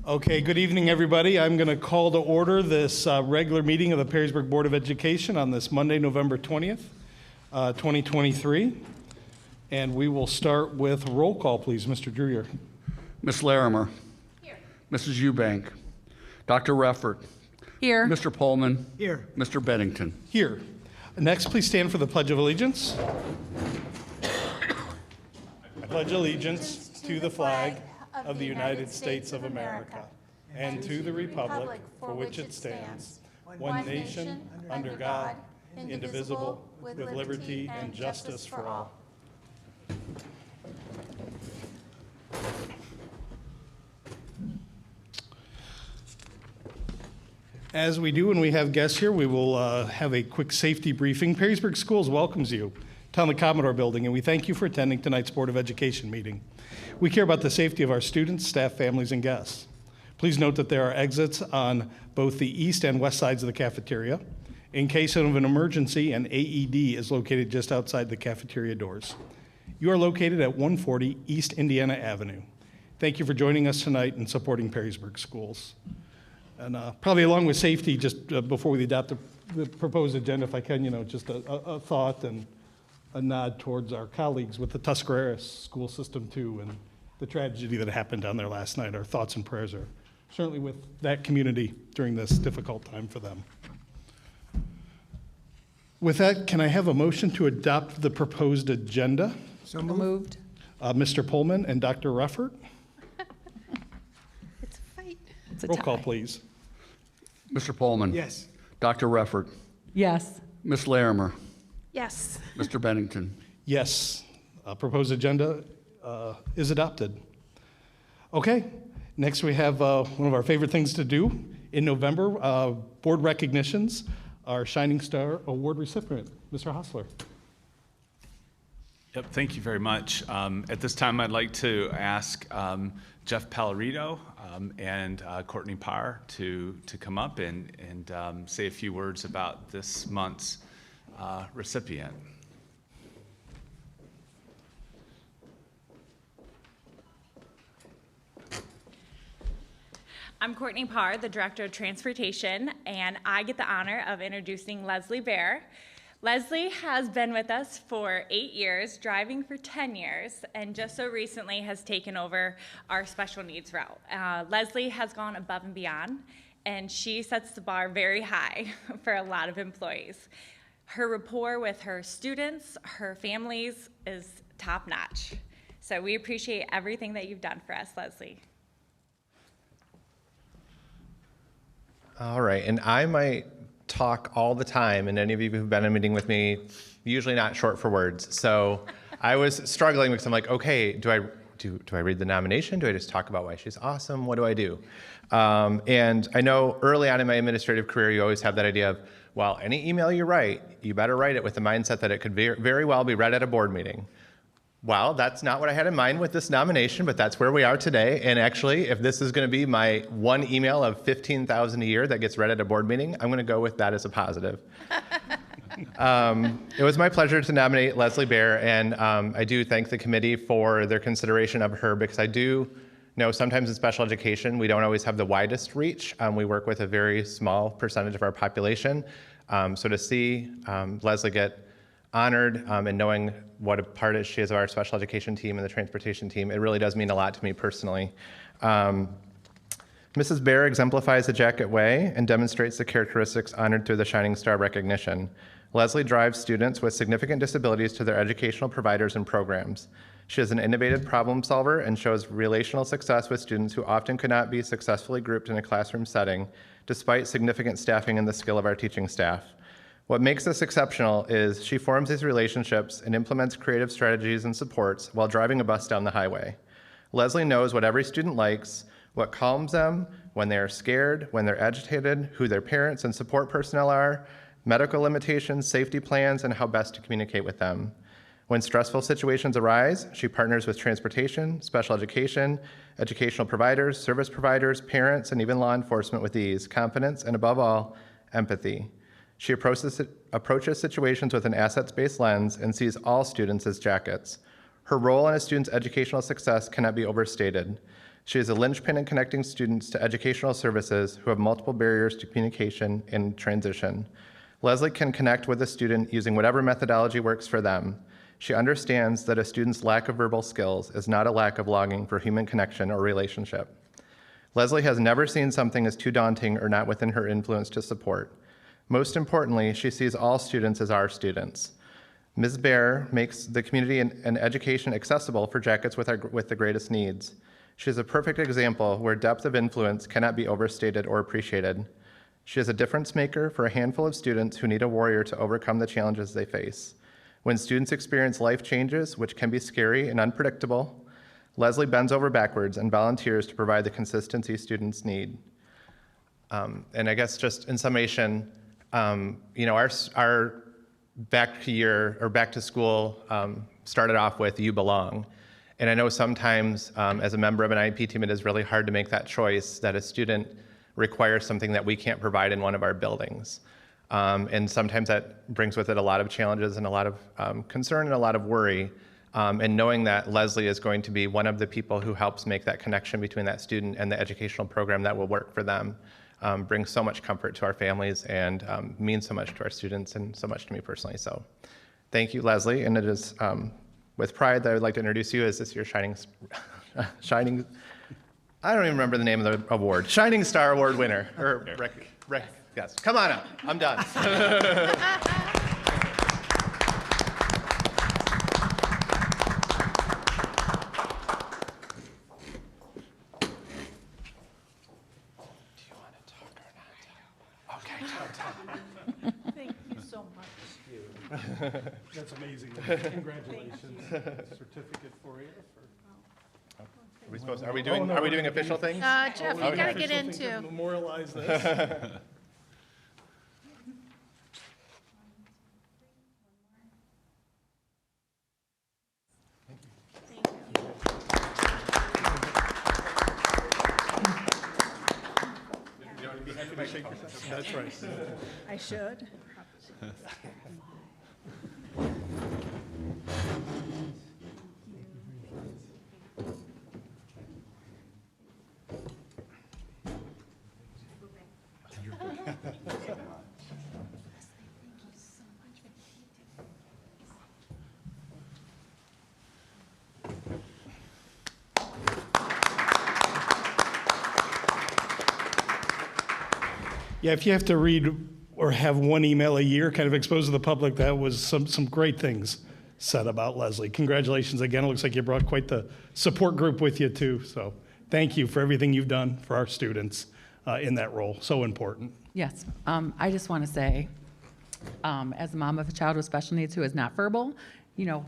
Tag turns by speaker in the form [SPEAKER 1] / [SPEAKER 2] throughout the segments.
[SPEAKER 1] Okay, good evening, everybody. I'm going to call to order this regular meeting of the Perrysburg Board of Education on this Monday, November 20th, 2023. And we will start with roll call, please. Mr. Dreyer.
[SPEAKER 2] Ms. Larimer.
[SPEAKER 3] Here.
[SPEAKER 2] Mrs. Eubank. Dr. Reffert.
[SPEAKER 3] Here.
[SPEAKER 2] Mr. Pullman.
[SPEAKER 4] Here.
[SPEAKER 2] Mr. Bennington.
[SPEAKER 1] Here. Next, please stand for the Pledge of Allegiance. I pledge allegiance to the flag of the United States of America and to the republic for which it stands, one nation, under God, indivisible, with liberty and justice for all. As we do when we have guests here, we will have a quick safety briefing. Perrysburg Schools welcomes you to the Commodore Building, and we thank you for attending tonight's Board of Education meeting. We care about the safety of our students, staff, families, and guests. Please note that there are exits on both the east and west sides of the cafeteria. In case of an emergency, an AED is located just outside the cafeteria doors. You are located at 140 East Indiana Avenue. Thank you for joining us tonight and supporting Perrysburg Schools. And probably along with safety, just before we adopt the proposed agenda, if I can, just a thought and a nod towards our colleagues with the Tuscarawas school system too, and the tragedy that happened down there last night. Our thoughts and prayers are certainly with that community during this difficult time for them. With that, can I have a motion to adopt the proposed agenda?
[SPEAKER 4] So moved.
[SPEAKER 1] Mr. Pullman and Dr. Reffert.
[SPEAKER 3] It's a fight. It's a
[SPEAKER 1] Roll
[SPEAKER 3] tie.
[SPEAKER 1] call, please.
[SPEAKER 2] Mr. Pullman.
[SPEAKER 4] Yes.
[SPEAKER 2] Dr. Reffert.
[SPEAKER 3] Yes.
[SPEAKER 2] Ms. Larimer.
[SPEAKER 3] Yes.
[SPEAKER 2] Mr. Bennington.
[SPEAKER 1] Yes. Proposed agenda is adopted. Okay. Next, we have one of our favorite things to do in November, board recognitions. Our Shining Star Award recipient, Mr. Hostler.
[SPEAKER 5] Yep, thank you very much. At this time, I'd like to ask Jeff Pallarito and Courtney Parr to come up and say a few words about this month's recipient.
[SPEAKER 6] I'm Courtney Parr, the Director of Transportation, and I get the honor of introducing Leslie Bear. Leslie has been with us for 8 years, driving for 10 years, and just so recently has taken over our special needs route. Leslie has gone above and beyond, and she sets the bar very high for a lot of employees. Her rapport with her students, her families is top-notch. So we appreciate everything that you've done for us, Leslie.
[SPEAKER 7] All right, and I might talk all the time, and any of you who've been in a meeting with me, usually not short for words. So I was struggling because I'm like, okay, do I read the nomination? Do I just talk about why she's awesome? What do I do? And I know early on in my administrative career, you always have that idea of, well, any email you write, you better write it with the mindset that it could very well be read at a board meeting. Well, that's not what I had in mind with this nomination, but that's where we are today. And actually, if this is going to be my one email of 15,000 a year that gets read at a board meeting, I'm going to go with that as a positive. It was my pleasure to nominate Leslie Bear, and I do thank the committee for their consideration of her, because I do know sometimes in special education, we don't always have the widest reach. We work with a very small percentage of our population. So to see Leslie get honored and knowing what a part she is of our special education team and the transportation team, it really does mean a lot to me personally. Mrs. Bear exemplifies the Jacket way and demonstrates the characteristics honored through the Shining Star recognition. Leslie drives students with significant disabilities to their educational providers and programs. She is an innovative problem solver and shows relational success with students who often could not be successfully grouped in a classroom setting, despite significant staffing and the skill of our teaching staff. What makes this exceptional is she forms these relationships and implements creative strategies and supports while driving a bus down the highway. Leslie knows what every student likes, what calms them when they are scared, when they're agitated, who their parents and support personnel are, medical limitations, safety plans, and how best to communicate with them. When stressful situations arise, she partners with transportation, special education, educational providers, service providers, parents, and even law enforcement with ease, confidence, and above all, empathy. She approaches situations with an assets-based lens and sees all students as jackets. Her role in a student's educational success cannot be overstated. She is a linchpin in connecting students to educational services who have multiple barriers to communication and transition. Leslie can connect with a student using whatever methodology works for them. She understands that a student's lack of verbal skills is not a lack of longing for human connection or relationship. Leslie has never seen something as too daunting or not within her influence to support. Most importantly, she sees all students as our students. Ms. Bear makes the community and education accessible for jackets with the greatest needs. She is a perfect example where depth of influence cannot be overstated or appreciated. She is a difference maker for a handful of students who need a warrior to overcome the challenges they face. When students experience life changes, which can be scary and unpredictable, Leslie bends over backwards and volunteers to provide the consistency students need. And I guess just in summation, our back to school started off with "You Belong." And I know sometimes as a member of an IEP team, it is really hard to make that choice that a student requires something that we can't provide in one of our buildings. And sometimes that brings with it a lot of challenges and a lot of concern and a lot of worry. And knowing that Leslie is going to be one of the people who helps make that connection between that student and the educational program that will work for them brings so much comfort to our families and means so much to our students and so much to me personally. So thank you, Leslie. And it is with pride that I would like to introduce you as this year's shining, I don't even remember the name of the award, Shining Star Award winner. Yes, come on up, I'm done.
[SPEAKER 3] Thank you so much.
[SPEAKER 1] That's amazing. Congratulations. Certificate for you.
[SPEAKER 7] Are we doing official things?
[SPEAKER 3] Jeff, you
[SPEAKER 1] Okay.
[SPEAKER 3] gotta get
[SPEAKER 1] Official thing to
[SPEAKER 3] into.
[SPEAKER 1] memorialize this. That's right.
[SPEAKER 3] I should.
[SPEAKER 1] Yeah, if you have to read or have one email a year kind of exposed to the public, that was some great things said about Leslie. Congratulations again. It looks like you brought quite the support group with you too. So thank you for everything you've done for our students in that role. So important.
[SPEAKER 4] Yes, I just want to say, as a mom of a child with special needs who is not verbal,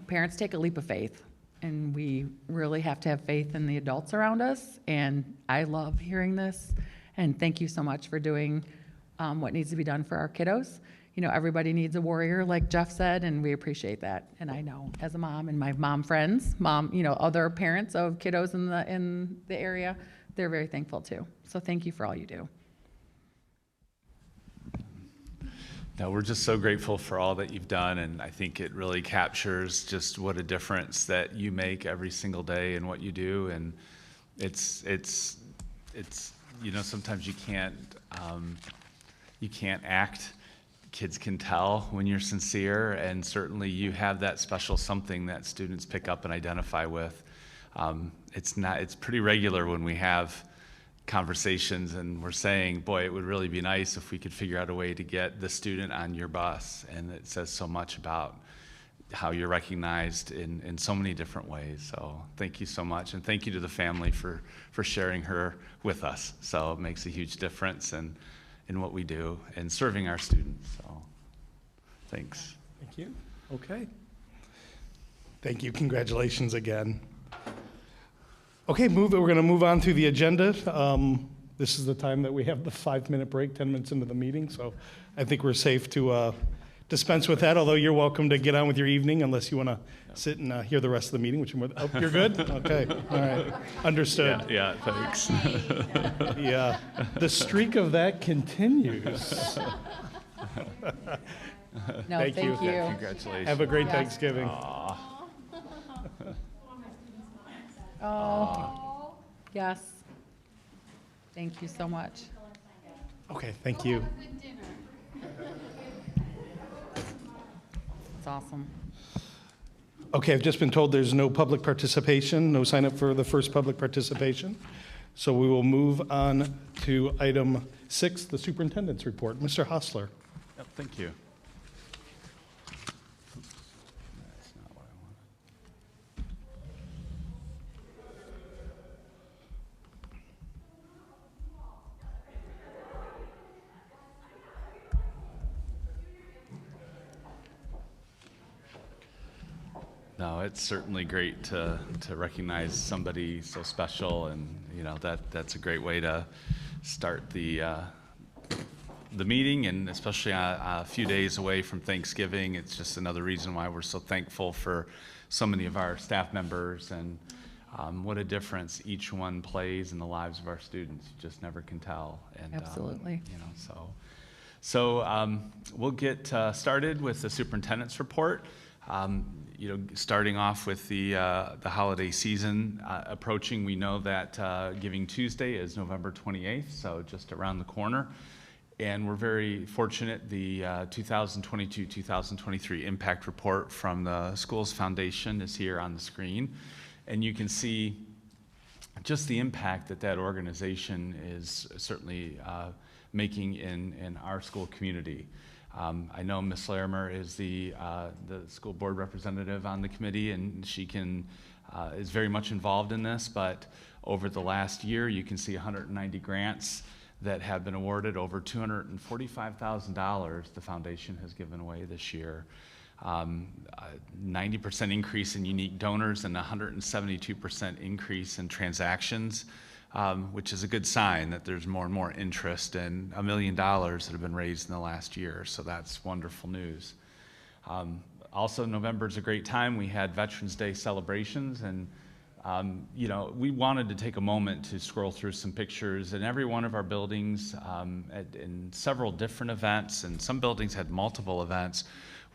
[SPEAKER 4] parents take a leap of faith, and we really have to have faith in the adults around us. And I love hearing this, and thank you so much for doing what needs to be done for our kiddos. Everybody needs a warrior, like Jeff said, and we appreciate that. And I know, as a mom, and my mom friends, other parents of kiddos in the area, they're very thankful too. So thank you for all you do.
[SPEAKER 5] No, we're just so grateful for all that you've done, and I think it really captures just what a difference that you make every single day in what you do. And it's sometimes you can't act. Kids can tell when you're sincere, and certainly you have that special something that students pick up and identify with. It's pretty regular when we have conversations and we're saying, boy, it would really be nice if we could figure out a way to get the student on your bus. And it says so much about how you're recognized in so many different ways. So thank you so much. And thank you to the family for sharing her with us. So it makes a huge difference in what we do and serving our students. So thanks.
[SPEAKER 1] Thank you. Okay. Thank you. Congratulations again. Okay, we're going to move on to the agenda. This is the time that we have the 5-minute break, 10 minutes into the meeting. So I think we're safe to dispense with that, although you're welcome to get on with your evening unless you want to sit and hear the rest of the meeting, which you're good? Okay, all right, understood.
[SPEAKER 5] Yeah, thanks.
[SPEAKER 1] Yeah, the streak of that continues.
[SPEAKER 4] No,
[SPEAKER 1] Thank you.
[SPEAKER 5] Congratulations.
[SPEAKER 1] Have a great
[SPEAKER 4] Yes.
[SPEAKER 1] Thanksgiving.
[SPEAKER 4] Oh, Yes. Thank you so much.
[SPEAKER 1] Okay, thank you.
[SPEAKER 4] It's awesome.
[SPEAKER 1] Okay, I've just been told there's no public participation, no sign up for the first public participation. So we will move on to item 6, the superintendent's report. Mr. Hostler.
[SPEAKER 5] Yep, thank you. That's not what I wanted. No, it's certainly great to recognize somebody so special, and that's a great way to start the meeting, and especially a few days away from Thanksgiving. It's just another reason why we're so thankful for so many of our staff members, and what a difference each one plays in the lives of our students. You just never can tell. And,
[SPEAKER 4] Absolutely.
[SPEAKER 5] So we'll get started with the superintendent's report. Starting off with the holiday season approaching, we know that Giving Tuesday is November 28th, so just around the corner. And we're very fortunate the 2022-2023 impact report from the Schools Foundation is here on the screen. And you can see just the impact that organization is certainly making in our school community. I know Ms. Larimer is the school board representative on the committee, and she is very much involved in this, but over the last year, you can see 190 grants that have been awarded, over $245,000 the foundation has given away this year. 90% increase in unique donors and 172% increase in transactions, which is a good sign that there's more and more interest, and $1 million that have been raised in the last year, so that's wonderful news. Also, November is a great time. We had Veterans Day celebrations, and we wanted to take a moment to scroll through some pictures in every one of our buildings, in several different events, and some buildings had multiple events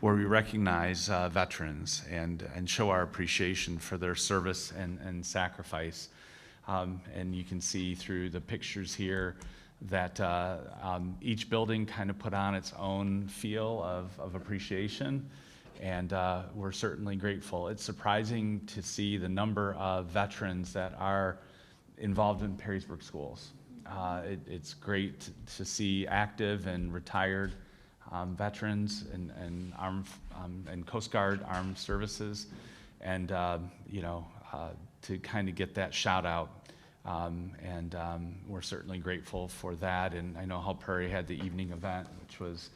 [SPEAKER 5] where we recognize veterans and show our appreciation for their service and sacrifice. And you can see through the pictures here that each building kind of put on its own feel of appreciation, and we're certainly grateful. It's surprising to see the number of veterans that are involved in Perrysburg schools. It's great to see active and retired veterans and Coast Guard Armed Services, and to kind of get that shout out. We're certainly grateful for that. And I know Hall Prairie had the evening event, which was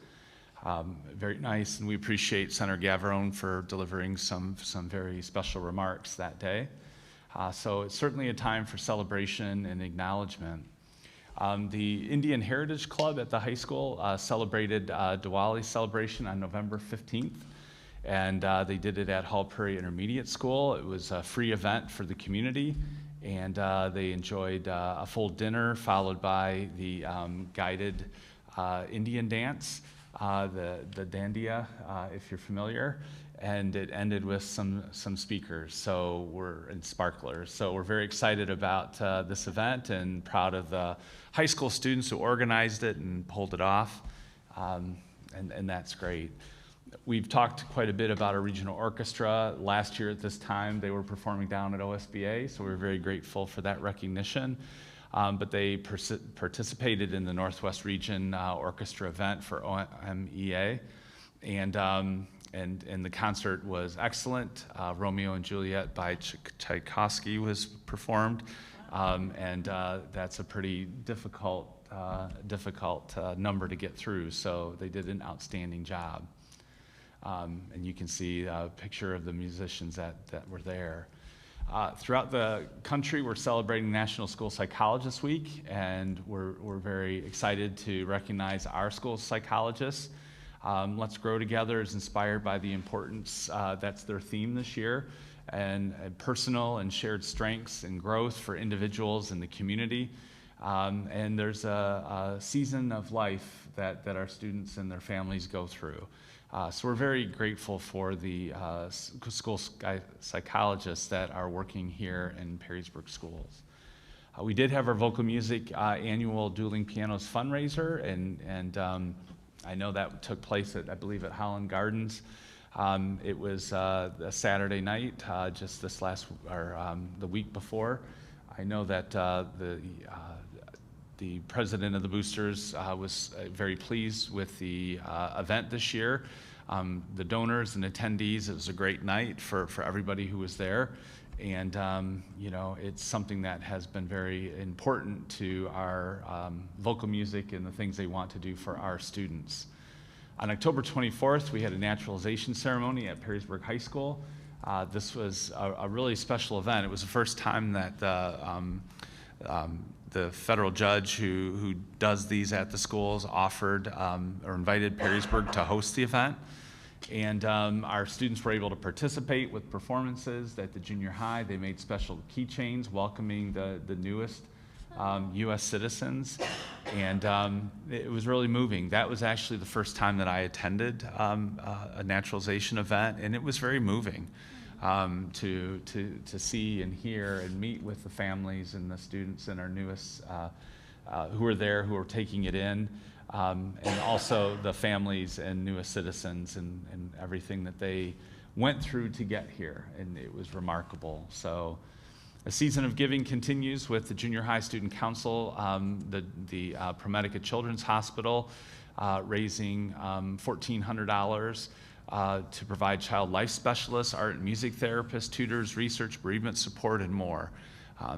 [SPEAKER 5] very nice, and we appreciate Senator Gavarone for delivering some very special remarks that day. So it's certainly a time for celebration and acknowledgement. The Indian Heritage Club at the high school celebrated Diwali celebration on November 15th. And they did it at Hall Prairie Intermediate School. It was a free event for the community, and they enjoyed a full dinner followed by the guided Indian dance, the dandiya, if you're familiar, and it ended with some speakers and sparklers. So we're very excited about this event and proud of the high school students who organized it and pulled it off, and that's great. We've talked quite a bit about our regional orchestra. Last year at this time, they were performing down at OSBA, so we're very grateful for that recognition. But they participated in the Northwest Region Orchestra event for OMEA, and the concert was excellent. Romeo and Juliet by Tchaikovsky was performed, and that's a pretty difficult number to get through, so they did an outstanding job. And you can see a picture of the musicians that were there. Throughout the country, we're celebrating National School Psychologist Week, and we're very excited to recognize our school psychologists. Let's Grow Together is inspired by the importance, that's their theme this year, and personal and shared strengths and growth for individuals in the community. And there's a season of life that our students and their families go through. So we're very grateful for the school psychologists that are working here in Perrysburg schools. We did have our vocal music annual Dueling Pianos fundraiser, and I know that took place at, I believe, at Holland Gardens. It was a Saturday night, just this last, or the week before. I know that the president of the Boosters was very pleased with the event this year. The donors and attendees, it was a great night for everybody who was there. And, you know, it's something that has been very important to our vocal music and the things they want to do for our students. On October 24th, we had a naturalization ceremony at Perrysburg High School. This was a really special event. It was the first time that the federal judge who does these at the schools offered or invited Perrysburg to host the event. And our students were able to participate with performances at the junior high. They made special keychains welcoming the newest U.S. citizens, and it was really moving. That was actually the first time that I attended a naturalization event, and it was very moving to see and hear and meet with the families and the students and our newest who were there, who were taking it in. And also the families and newest citizens and everything that they went through to get here, and it was remarkable. So a season of giving continues with the Junior High Student Council, the ProMedica Children's Hospital, raising $1,400 to provide child life specialists, art and music therapists, tutors, research, bereavement support, and more.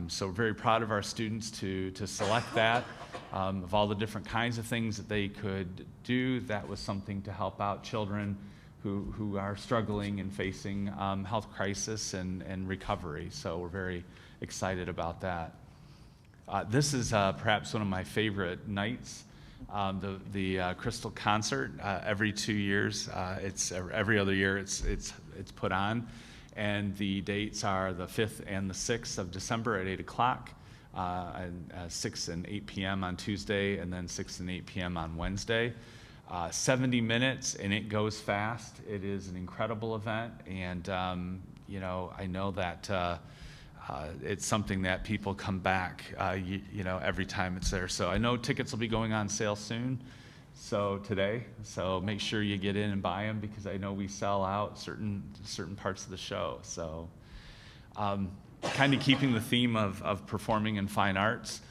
[SPEAKER 5] So we're very proud of our students to select that. Of all the different kinds of things that they could do, that was something to help out children who are struggling and facing health crisis and recovery. So we're very excited about that. This is perhaps one of my favorite nights, the Crystal Concert. Every 2 years, it's every other year it's put on. And the dates are the 5th and the 6th of December at 8 o'clock, and 6 and 8 p.m. on Tuesday, and then 6 and 8 p.m. on Wednesday. 70 minutes, and it goes fast. It is an incredible event, and you know, I know that it's something that people come back, you know, every time it's there. So I know tickets will be going on sale soon. So today, so make sure you get in and buy them, because I know we sell out certain parts of the show. So kind of keeping the theme of performing in fine arts,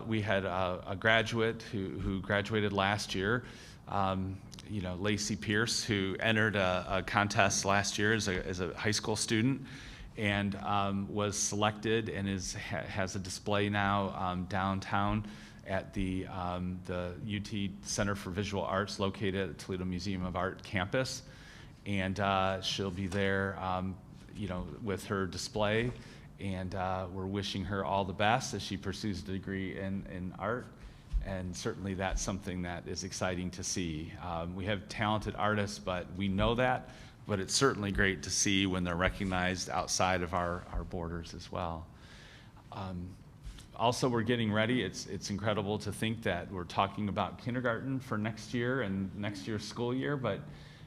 [SPEAKER 5] we had a graduate who graduated last year, you know, Lacey Pierce, who entered a contest last year as a high school student, and was selected and has a display now downtown at the UT Center for Visual Arts, located at the Toledo Museum of Art campus. And she'll be there, you know, with her display. And we're wishing her all the best as she pursues a degree in art. And certainly that's something that is exciting to see. We have talented artists, but we know that. But it's certainly great to see when they're recognized outside of our borders as well. Also, we're getting ready. It's incredible to think that we're talking about kindergarten for next year and next year's school year, but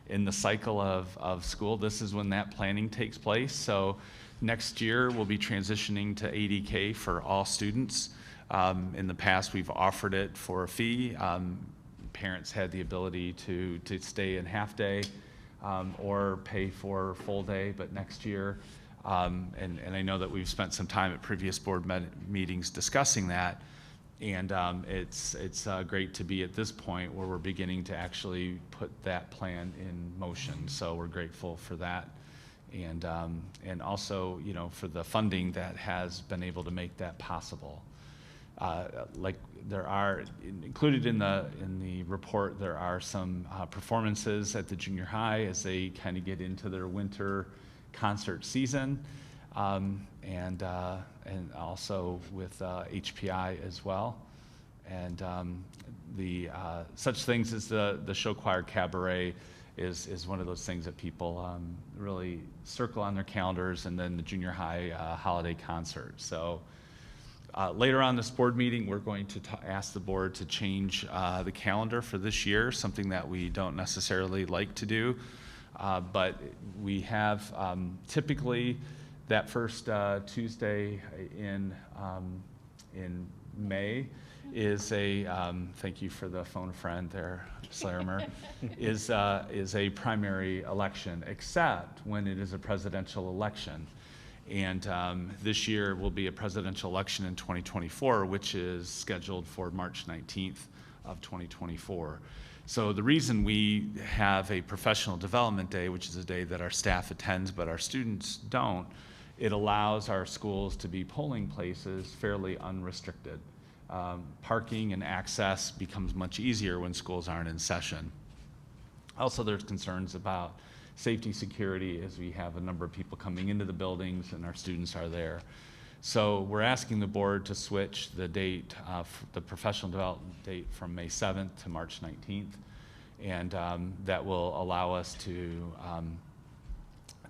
[SPEAKER 5] in the cycle of school, this is when that planning takes place. So next year, we'll be transitioning to ADK for all students. In the past, we've offered it for a fee. Parents had the ability to stay in half day or pay for full day, but next year, and I know that we've spent some time at previous board meetings discussing that, and it's great to be at this point where we're beginning to actually put that plan in motion. So we're grateful for that, and also, you know, for the funding that has been able to make that possible. Like there are included in the report, there are some performances at the junior high as they kind of get into their winter concert season, and also with HPI as well, and the such things as the show choir cabaret is one of those things that people really circle on their calendars, and then the junior high holiday concert. So later on this board meeting, we're going to ask the board to change the calendar for this year, something that we don't necessarily like to do. But we have typically that first Tuesday in May is a, thank you for the phone friend there, Slarmer, is a primary election, except when it is a presidential election. And this year will be a presidential election in 2024, which is scheduled for March 19th of 2024. So the reason we have a professional development day, which is a day that our staff attends but our students don't, it allows our schools to be polling places fairly unrestricted. Parking and access becomes much easier when schools aren't in session. Also, there's concerns about safety, security, as we have a number of people coming into the buildings and our students are there. So we're asking the board to switch the date, the professional development date, from May 7th to March 19th. And that will allow us to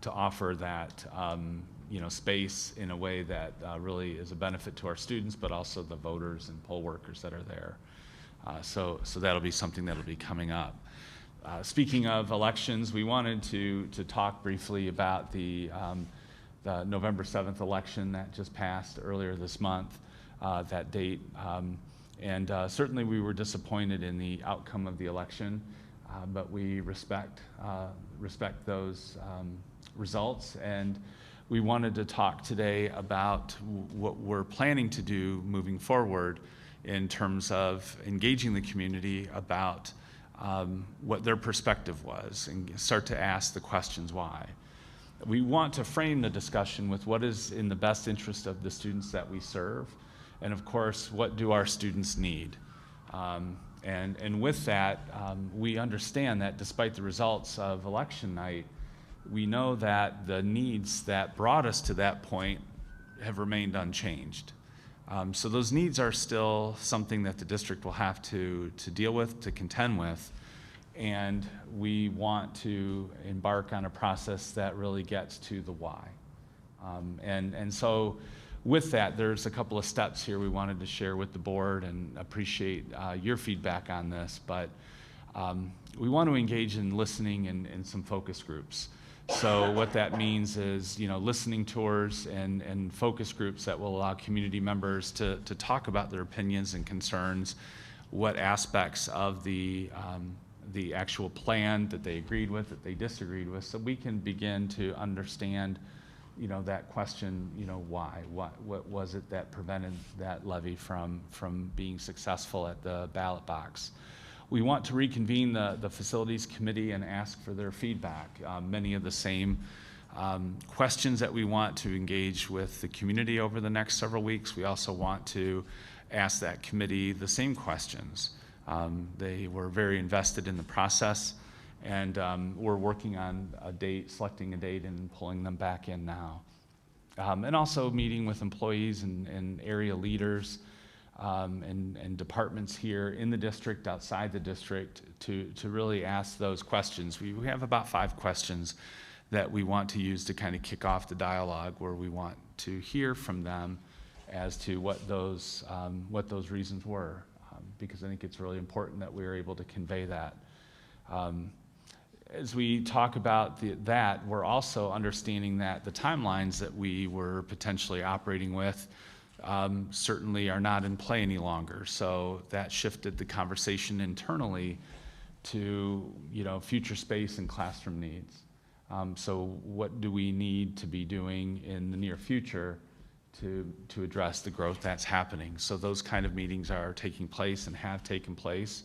[SPEAKER 5] offer that space in a way that really is a benefit to our students, but also the voters and poll workers that are there. So that'll be something that'll be coming up. Speaking of elections, we wanted to talk briefly about the November 7th election that just passed earlier this month, that date. Certainly we were disappointed in the outcome of the election, but we respect those results. And we wanted to talk today about what we're planning to do moving forward in terms of engaging the community about what their perspective was and start to ask the questions why. We want to frame the discussion with what is in the best interest of the students that we serve, and of course, what do our students need? And with that, we understand that despite the results of election night, we know that the needs that brought us to that point have remained unchanged. So those needs are still something that the district will have to deal with, to contend with, and we want to embark on a process that really gets to the why. And so with that, there's a couple of steps here we wanted to share with the board, and appreciate your feedback on this, but we want to engage in listening in some focus groups. So what that means is, listening tours and focus groups that will allow community members to talk about their opinions and concerns, what aspects of the actual plan that they agreed with, that they disagreed with, so we can begin to understand, that question, why? What was it that prevented that levy from being successful at the ballot box? We want to reconvene the facilities committee and ask for their feedback. Many of the same questions that we want to engage with the community over the next several weeks. We also want to ask that committee the same questions. They were very invested in the process, and we're working on selecting a date and pulling them back in now. And also meeting with employees and area leaders, and departments here in the district, outside the district, to really ask those questions. We have about 5 questions that we want to use to kind of kick off the dialogue, where we want to hear from them as to what those reasons were, because I think it's really important that we're able to convey that. As we talk about that, we're also understanding that the timelines that we were potentially operating with certainly are not in play any longer. So that shifted the conversation internally to future space and classroom needs. So what do we need to be doing in the near future to address the growth that's happening? So those kind of meetings are taking place and have taken place.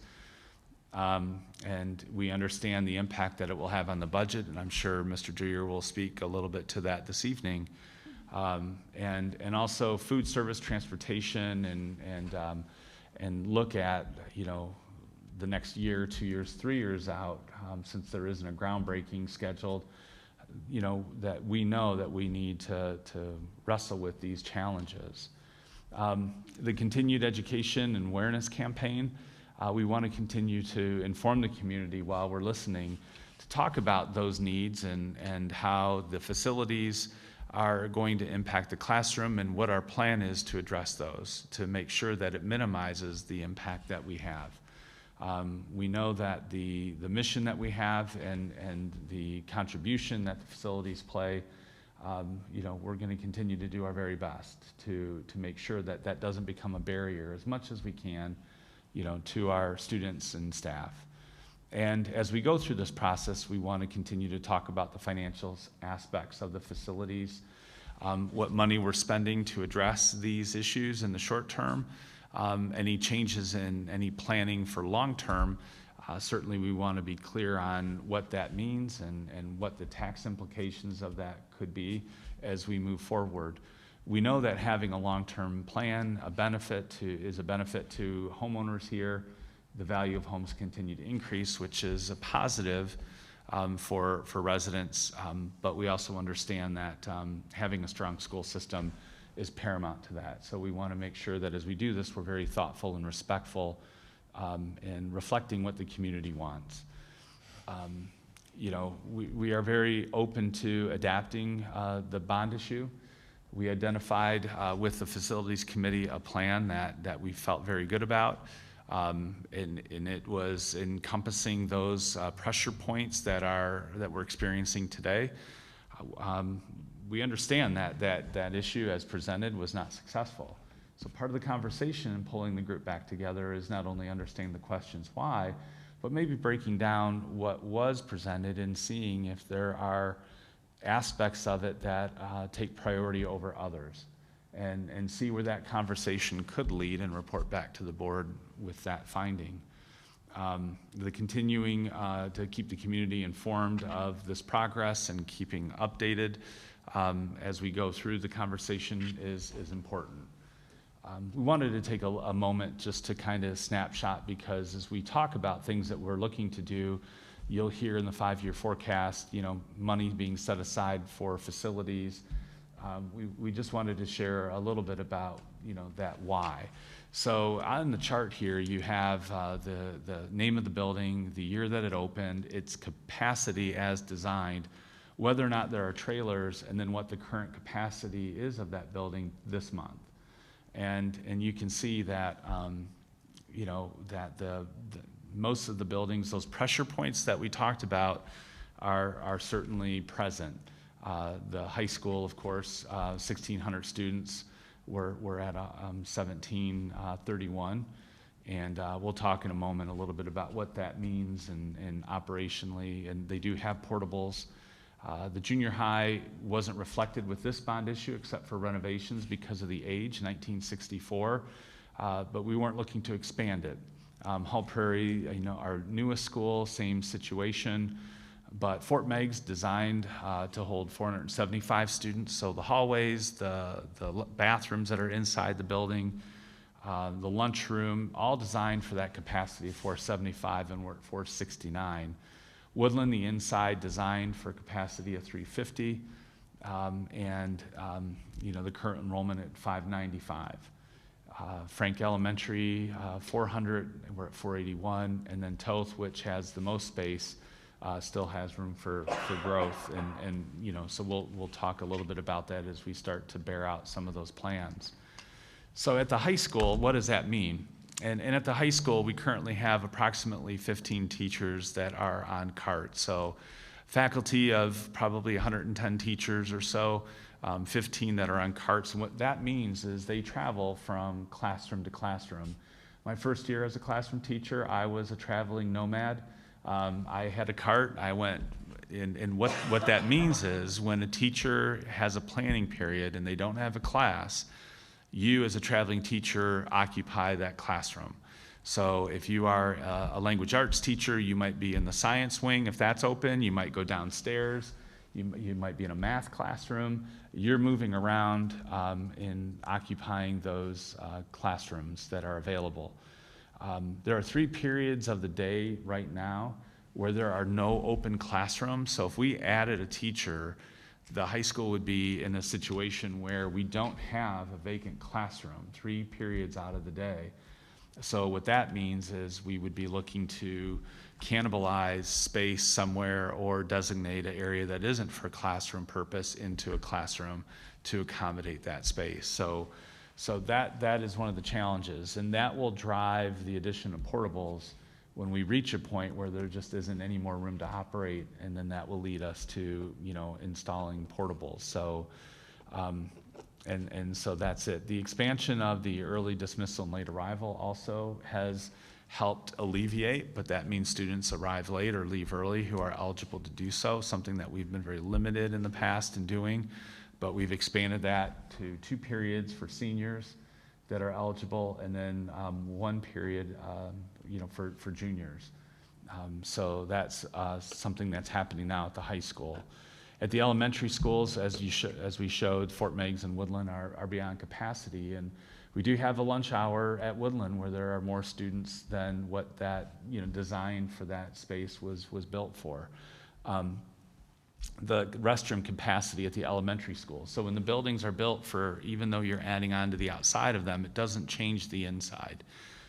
[SPEAKER 5] And we understand the impact that it will have on the budget, and I'm sure Mr. Dreyer will speak a little bit to that this evening. And also food service, transportation, and look at the next year, 2 years, 3 years out, since there isn't a groundbreaking scheduled. That we know that we need to wrestle with these challenges. The continued education and awareness campaign, we want to continue to inform the community while we're listening, to talk about those needs and how the facilities are going to impact the classroom, and what our plan is to address those, to make sure that it minimizes the impact that we have. We know that the mission that we have and the contribution that the facilities play we're going to continue to do our very best to make sure that that doesn't become a barrier as much as we can, to our students and staff. And as we go through this process, we want to continue to talk about the financial aspects of the facilities, what money we're spending to address these issues in the short term, any changes in any planning for long term. Certainly we want to be clear on what that means and what the tax implications of that could be as we move forward. We know that having a long-term plan is a benefit to homeowners here. The value of homes continue to increase, which is a positive for residents, but we also understand that having a strong school system is paramount to that. So we want to make sure that as we do this, we're very thoughtful and respectful and reflecting what the community wants. We are very open to adapting the bond issue. We identified with the facilities committee a plan that we felt very good about, and it was encompassing those pressure points that we're experiencing today. We understand that issue as presented was not successful. So part of the conversation in pulling the group back together is not only understanding the questions why, but maybe breaking down what was presented and seeing if there are aspects of it that take priority over others, and see where that conversation could lead and report back to the board with that finding. The continuing to keep the community informed of this progress and keeping updated as we go through the conversation is important. We wanted to take a moment just to kind of snapshot, because as we talk about things that we're looking to do, you'll hear in the 5-year forecast, money being set aside for facilities. We just wanted to share a little bit about, that why. So on the chart here, you have the name of the building, the year that it opened, its capacity as designed, whether or not there are trailers, and then what the current capacity is of that building this month. And you can see that, that the most of the buildings, those pressure points that we talked about are certainly present. The high school, of course, 1,600 students, we're at 1,731. And we'll talk in a moment a little bit about what that means and operationally, and they do have portables. The junior high wasn't reflected with this bond issue except for renovations because of the age, 1964, but we weren't looking to expand it. Hall Prairie, our newest school, same situation, but Fort Megg's designed to hold 475 students, so the hallways, the bathrooms that are inside the building, the lunchroom, all designed for that capacity of 475, and we're at 469. Woodland, the inside designed for capacity of 350, and the current enrollment at 595. Frank Elementary, 400, we're at 481, and then Toth, which has the most space, still has room for growth, and so we'll talk a little bit about that as we start to bear out some of those plans. So at the high school, what does that mean? And at the high school, we currently have approximately 15 teachers that are on carts. So faculty of probably 110 teachers or so, 15 that are on carts. And what that means is they travel from classroom to classroom. My first year as a classroom teacher, I was a traveling nomad. I had a cart. I went, and what that means is when a teacher has a planning period and they don't have a class, you as a traveling teacher occupy that classroom. So if you are a language arts teacher, you might be in the science wing. If that's open, you might go downstairs. You might be in a math classroom. You're moving around in occupying those classrooms that are available. There are 3 periods of the day right now where there are no open classrooms. So if we added a teacher, the high school would be in a situation where we don't have a vacant classroom 3 periods out of the day. So what that means is we would be looking to cannibalize space somewhere or designate an area that isn't for classroom purpose into a classroom to accommodate that space. So that is one of the challenges, and that will drive the addition of portables when we reach a point where there just isn't any more room to operate, and then that will lead us to, installing portables. So, and so that's it. The expansion of the early dismissal and late arrival also has helped alleviate, but that means students arrive late or leave early who are eligible to do so, something that we've been very limited in the past in doing, but we've expanded that to 2 periods for seniors that are eligible, and then 1 period, for juniors. So that's something that's happening now at the high school. At the elementary schools, as we showed, Fort Meigs and Woodland are beyond capacity, and we do have a lunch hour at Woodland where there are more students than what that design for that space was built for. The restroom capacity at the elementary school. So when the buildings are built for, even though you're adding on to the outside of them, it doesn't change the inside.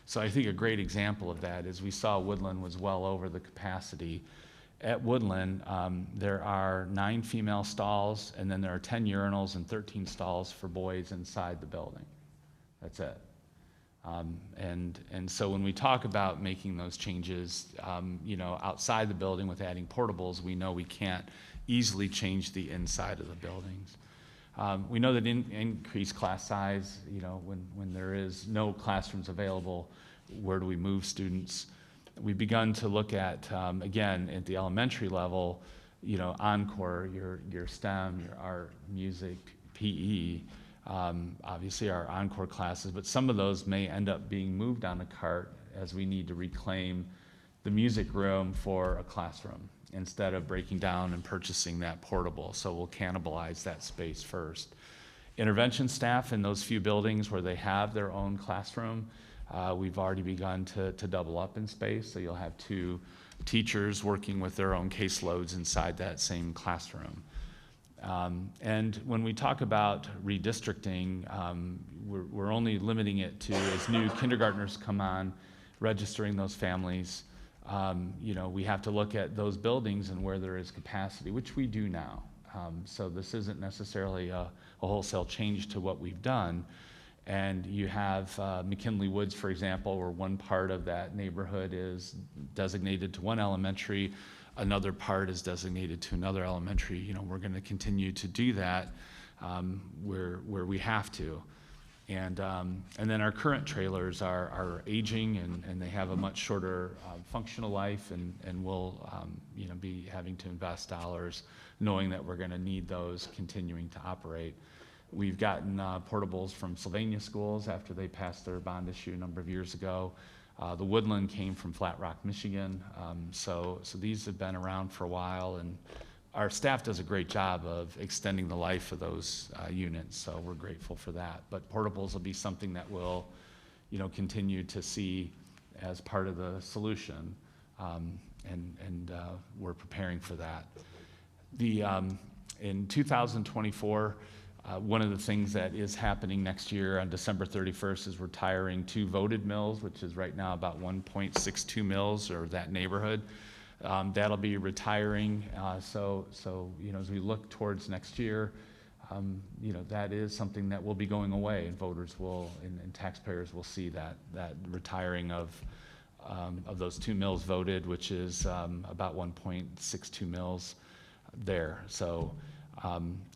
[SPEAKER 5] So I think a great example of that is we saw Woodland was well over the capacity. At Woodland, there are 9 female stalls, and then there are 10 urinals and 13 stalls for boys inside the building. That's it. And so when we talk about making those changes, outside the building with adding portables, we know we can't easily change the inside of the buildings. We know that increased class size, when there is no classrooms available, where do we move students? We've begun to look at, again, at the elementary level, Encore, your STEM, your art, music, PE, obviously our Encore classes, but some of those may end up being moved on a cart as we need to reclaim the music room for a classroom instead of breaking down and purchasing that portable. So we'll cannibalize that space first. Intervention staff in those few buildings where they have their own classroom, we've already begun to double up in space. So you'll have 2 teachers working with their own caseloads inside that same classroom. And when we talk about redistricting, we're only limiting it to as new kindergartners come on, registering those families. We have to look at those buildings and where there is capacity, which we do now. So this isn't necessarily a wholesale change to what we've done. And you have McKinley Woods, for example, where one part of that neighborhood is designated to one elementary, another part is designated to another elementary. We're going to continue to do that where we have to. And then our current trailers are aging, and they have a much shorter functional life, and we'll be having to invest dollars knowing that we're going to need those continuing to operate. We've gotten portables from Sylvania schools after they passed their bond issue a number of years ago. The Woodland came from Flat Rock, Michigan. So these have been around for a while, and our staff does a great job of extending the life of those units, so we're grateful for that. But portables will be something that we'll, continue to see as part of the solution, and we're preparing for that. In 2024, one of the things that is happening next year on December 31st is retiring 2 voted mills, which is right now about 1.62 mills, or that neighborhood. That'll be retiring. So as we look towards next year, that is something that will be going away, and voters will, and taxpayers will see that retiring of those 2 mills voted, which is about 1.62 mills there. So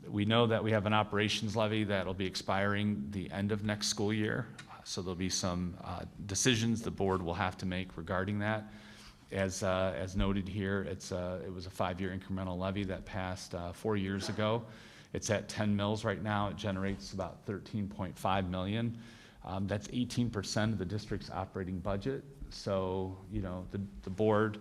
[SPEAKER 5] we know that we have an operations levy that will be expiring the end of next school year. So there'll be some decisions the board will have to make regarding that. As noted here, it was a 5-year incremental levy that passed 4 years ago. It's at 10 mills right now. It generates about $13.5 million. That's 18% of the district's operating budget. So, the board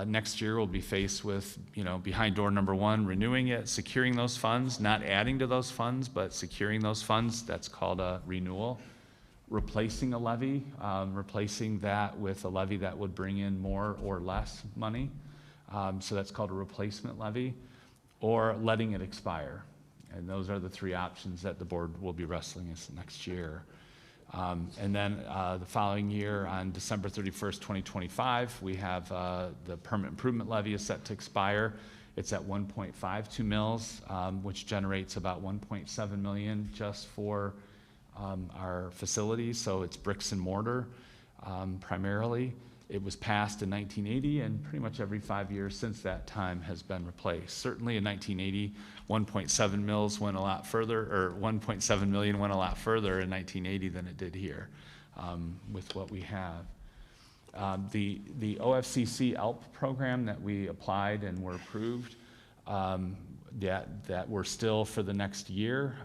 [SPEAKER 5] next year will be faced with, behind door number 1, renewing it, securing those funds, not adding to those funds, but securing those funds. That's called a renewal. Replacing a levy, replacing that with a levy that would bring in more or less money. So that's called a replacement levy, or letting it expire. And those are the 3 options that the board will be wrestling with next year. And then the following year, on December 31st, 2025, we have the permanent improvement levy is set to expire. It's at 1.52 mills, which generates about 1.7 million just for our facilities. So it's bricks and mortar primarily. It was passed in 1980, and pretty much every 5 years since that time has been replaced. Certainly in 1980, 1.7 mils went a lot further, or 1.7 million went a lot further in 1980 than it did here with what we have. The OFCC ELP program that we applied and were approved, that we're still for the next year,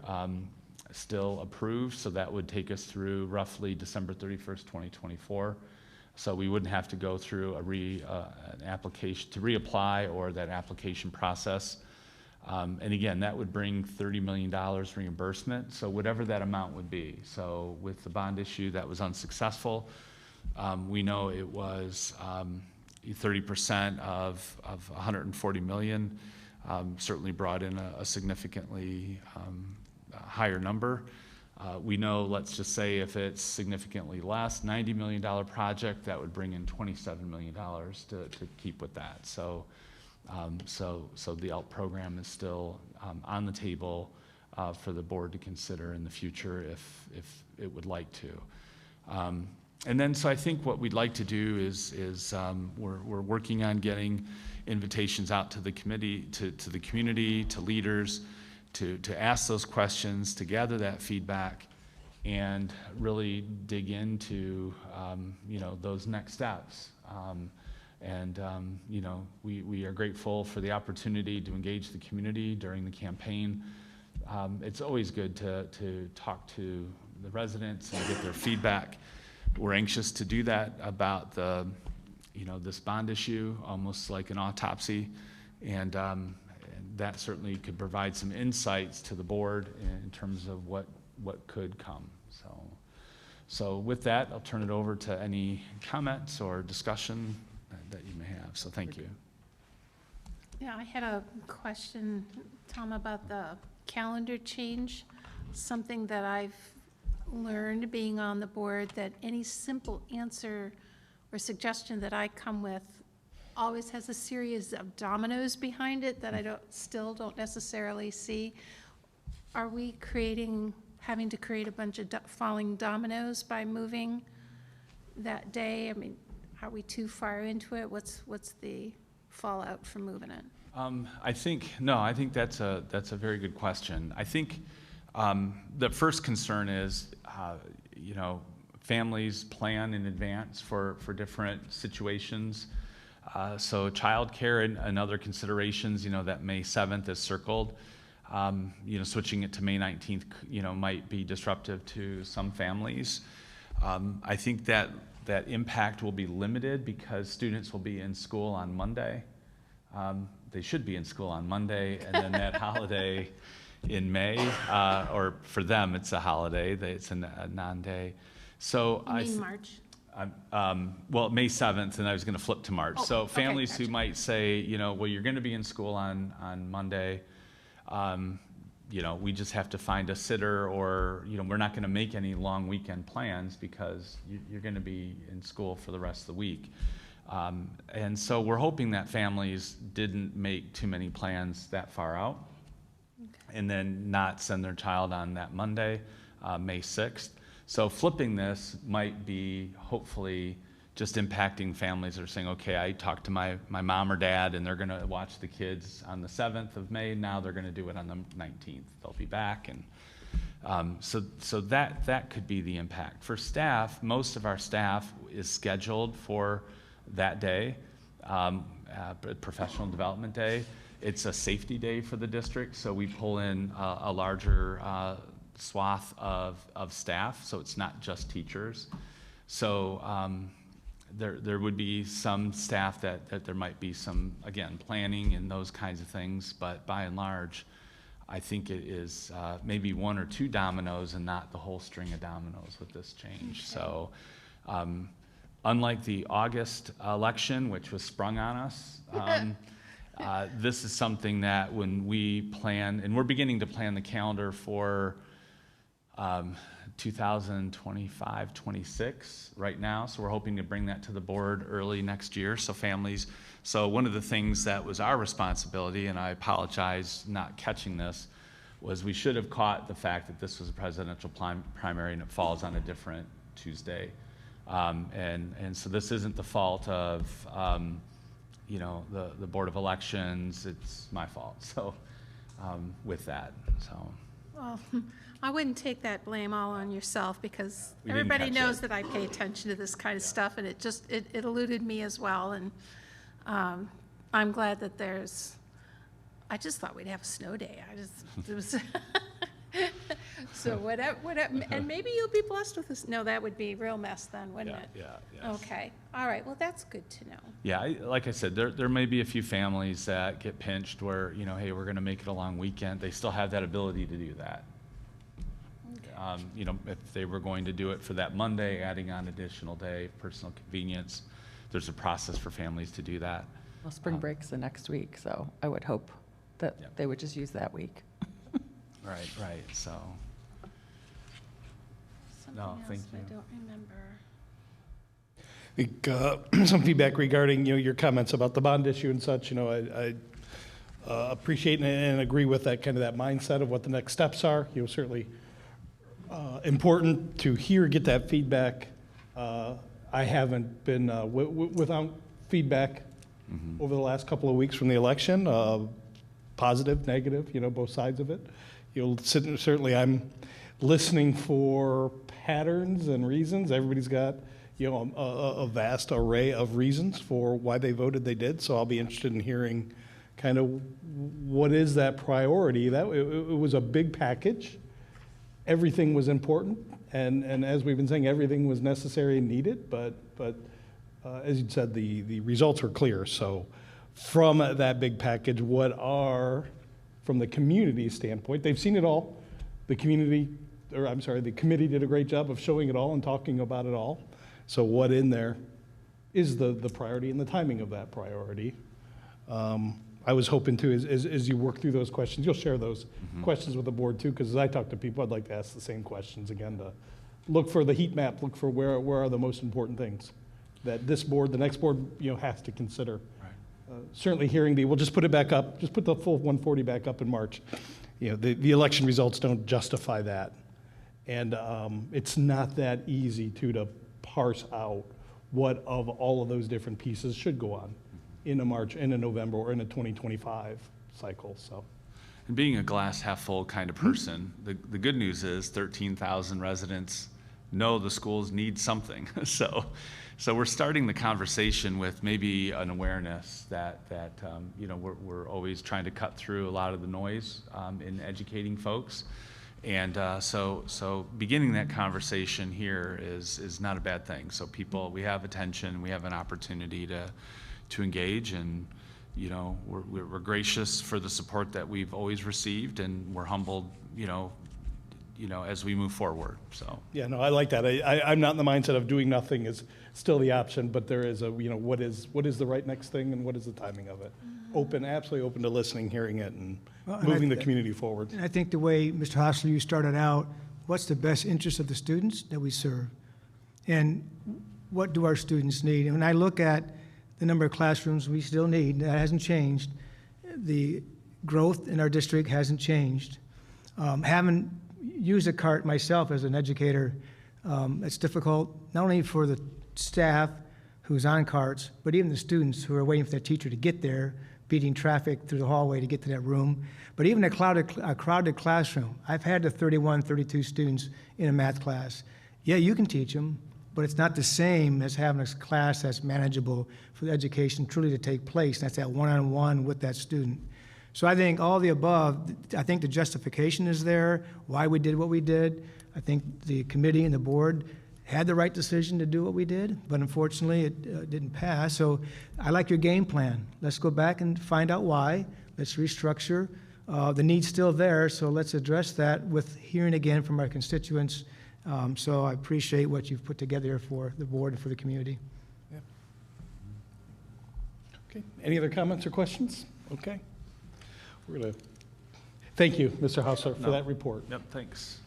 [SPEAKER 5] still approved, so that would take us through roughly December 31st, 2024. So we wouldn't have to go through an application to reapply or that application process. And again, that would bring $30 million reimbursement, so whatever that amount would be. So with the bond issue that was unsuccessful, we know it was 30% of 140 million, certainly brought in a significantly higher number. We know, let's just say if it's significantly less, $90 million project, that would bring in $27 million to keep with that. So, so the ELP program is still on the table for the board to consider in the future if it would like to. And then, so I think what we'd like to do is we're working on getting invitations out to the committee, to the community, to leaders, to ask those questions, to gather that feedback, and really dig into those next steps. We are grateful for the opportunity to engage the community during the campaign. It's always good to talk to the residents and get their feedback. We're anxious to do that about this bond issue, almost like an autopsy, and that certainly could provide some insights to the board in terms of what could come. So with that, I'll turn it over to any comments or discussion that you may have. So thank you.
[SPEAKER 8] Yeah, I had a question, Tom, about the calendar change. Something that I've learned being on the board, that any simple answer or suggestion that I come with always has a series of dominoes behind it that I still don't necessarily see. Are we having to create a bunch of falling dominoes by moving that day? I mean, are we too far into it? What's the fallout from moving it?
[SPEAKER 5] I think that's a very good question. I think the first concern is, families plan in advance for different situations. So childcare and other considerations, that May 7th is circled. Switching it to May 19th, might be disruptive to some families. I think that impact will be limited because students will be in school on Monday. They should be in school on Monday, and then that holiday in May, or for them, it's a holiday. It's a non-day. So
[SPEAKER 8] You mean March?
[SPEAKER 5] Well, May 7th, and I was going to flip to March. So
[SPEAKER 8] okay,
[SPEAKER 5] families
[SPEAKER 8] gotcha.
[SPEAKER 5] who might say, well, you're going to be in school on Monday. We just have to find a sitter, or, we're not going to make any long weekend plans because you're going to be in school for the rest of the week. And so we're hoping that families didn't make too many plans that far out, and then not send their child on that Monday, May 6th. So flipping this might be hopefully just impacting families that are saying, okay, I talked to my mom or dad, and they're going to watch the kids on the 7th of May. Now they're going to do it on the 19th. They'll be back. And so that could be the impact. For staff, most of our staff is scheduled for that day, professional development day. It's a safety day for the district, so we pull in a larger swath of staff, so it's not just teachers. So there would be some staff that there might be some, again, planning and those kinds of things, but by and large, I think it is maybe one or two dominoes and not the whole string of dominoes with this change. Okay. So unlike the August election, which was sprung on us, this is something that when we plan, and we're beginning to plan the calendar for 2025-26 right now, so we're hoping to bring that to the board early next year. So one of the things that was our responsibility, and I apologize not catching this, was we should have caught the fact that this was a presidential primary and it falls on a different Tuesday. And so this isn't the fault of, the Board of Elections, it's my fault, so, with that, so.
[SPEAKER 8] Well, I wouldn't take that blame all on yourself, because
[SPEAKER 5] We didn't
[SPEAKER 8] everybody
[SPEAKER 5] catch
[SPEAKER 8] knows
[SPEAKER 5] it.
[SPEAKER 8] that I pay attention to this kind of stuff, and it eluded me as well, and I'm glad that I just thought we'd have a snow day. It was, so whatever, and maybe you'll be blessed with this. No, that would be a real mess then, wouldn't it?
[SPEAKER 5] Yeah.
[SPEAKER 8] Okay, all right, well, that's good to know.
[SPEAKER 5] Yeah, like I said, there may be a few families that get pinched where, hey, we're gonna make it a long weekend. They still have that ability to do that. If they were going to do it for that Monday, adding on additional day, personal convenience, there's a process for families to do that.
[SPEAKER 4] Well, spring break's the next week, so I would hope that
[SPEAKER 5] Yep.
[SPEAKER 4] they would just use that week.
[SPEAKER 5] Right, so.
[SPEAKER 8] Something
[SPEAKER 5] No,
[SPEAKER 8] else
[SPEAKER 5] thank
[SPEAKER 8] I
[SPEAKER 5] you.
[SPEAKER 8] don't remember.
[SPEAKER 1] I think some feedback regarding, your comments about the bond issue and such, I appreciate and agree with that kind of that mindset of what the next steps are. Certainly important to get that feedback. I haven't been without feedback over the last couple of weeks from the election, positive, negative, both sides of it. Certainly I'm listening for patterns and reasons. Everybody's got, a vast array of reasons for why they voted they did. So I'll be interested in hearing kind of what is that priority. That it was a big package. Everything was important, and as we've been saying, everything was necessary and needed. But as you said, the results are clear. So from that big package, what are, from the community standpoint, they've seen it all. The committee did a great job of showing it all and talking about it all. So what in there is the priority and the timing of that priority? I was hoping to, as you work through those questions, you'll share those questions with the board too, because as I talk to people, I'd like to ask the same questions again, to look for the heat map, look for where are the most important things that this board, the next board, has to consider. Certainly hearing we'll just put it back up, just put the full 140 back up in March. The election results don't justify that. And it's not that easy to parse out what of all of those different pieces should go on in a March, in a November, or in a 2025 cycle, so.
[SPEAKER 5] And being a glass half full kind of person, the good news is 13,000 residents know the schools need something. So we're starting the conversation with maybe an awareness that we're always trying to cut through a lot of the noise in educating folks. And so beginning that conversation here is not a bad thing. So we have attention, we have an opportunity to engage, and we're gracious for the support that we've always received, and we're humbled, as we move forward. So
[SPEAKER 1] Yeah, no, I like that. I'm not in the mindset of doing nothing is still the option, but there is what is the right next thing and what is the timing of it? Absolutely open to listening, hearing it, and moving the community forward.
[SPEAKER 9] And I think the way, Mr. Hostler, you started out, what's the best interest of the students that we serve? And what do our students need? And when I look at the number of classrooms we still need, that hasn't changed. The growth in our district hasn't changed. Having used a cart myself as an educator, it's difficult not only for the staff who's on carts, but even the students who are waiting for their teacher to get there, beating traffic through the hallway to get to that room. But even a crowded classroom. I've had the 31, 32 students in a math class. Yeah, you can teach them, but it's not the same as having a class that's manageable for the education truly to take place. That's that one-on-one with that student. So I think all the above, I think the justification is there, why we did what we did. I think the committee and the board had the right decision to do what we did, but unfortunately it didn't pass. So I like your game plan. Let's go back and find out why. Let's restructure. The need's still there, so let's address that with hearing again from our constituents. So I appreciate what you've put together here for the board and for the community.
[SPEAKER 1] Yeah. Okay, any other comments or questions? Okay. We're going to thank you, Mr. Hausler, for that report.
[SPEAKER 5] Yep, thanks.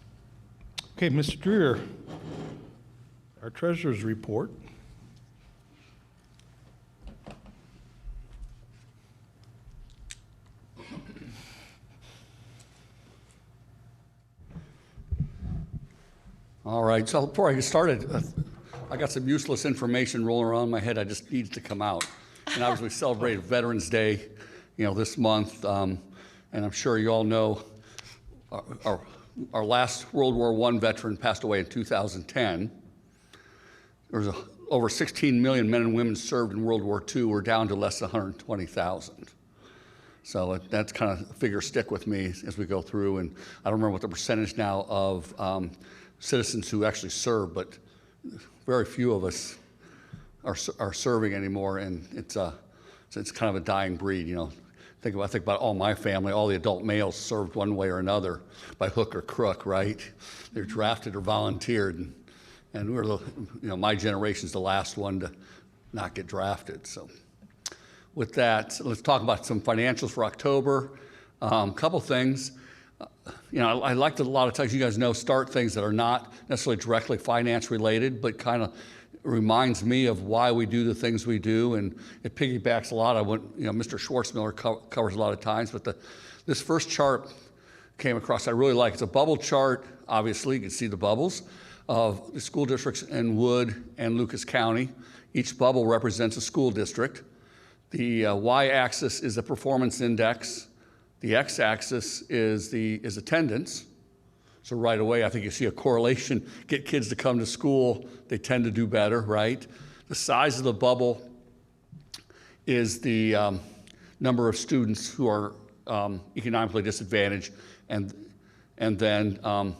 [SPEAKER 1] Okay, Mr. Dreer, our treasurer's report.
[SPEAKER 2] All right, so before I get started, I got some useless information rolling around in my head. I just needs to come out. And obviously, we celebrated Veterans Day, this month. And I'm sure you all know our last World War I veteran passed away in 2010. There was over 16 million men and women served in World War II. We're down to less than 120,000. So that's kind of figures stick with me as we go through. And I don't remember what the percentage now of citizens who actually serve, but very few of us are serving anymore, and it's kind of a dying breed. I think about all my family. All the adult males served one way or another, by hook or crook, right? They're drafted or volunteered, and we're my generation's the last one to not get drafted. So, with that, let's talk about some financials for October. Couple things. I like to, a lot of times, you guys know, start things that are not necessarily directly finance related, but kind of reminds me of why we do the things we do, and it piggybacks a lot on what Mr. Schwartzmiller covers a lot of times. But this first chart came across I really like. It's a bubble chart. Obviously, you can see the bubbles of the school districts in Wood and Lucas County. Each bubble represents a school district. The y-axis is the performance index. The x-axis is attendance. So right away, I think you see a correlation. Get kids to come to school, they tend to do better, right? The size of the bubble is the number of students who are economically disadvantaged, and then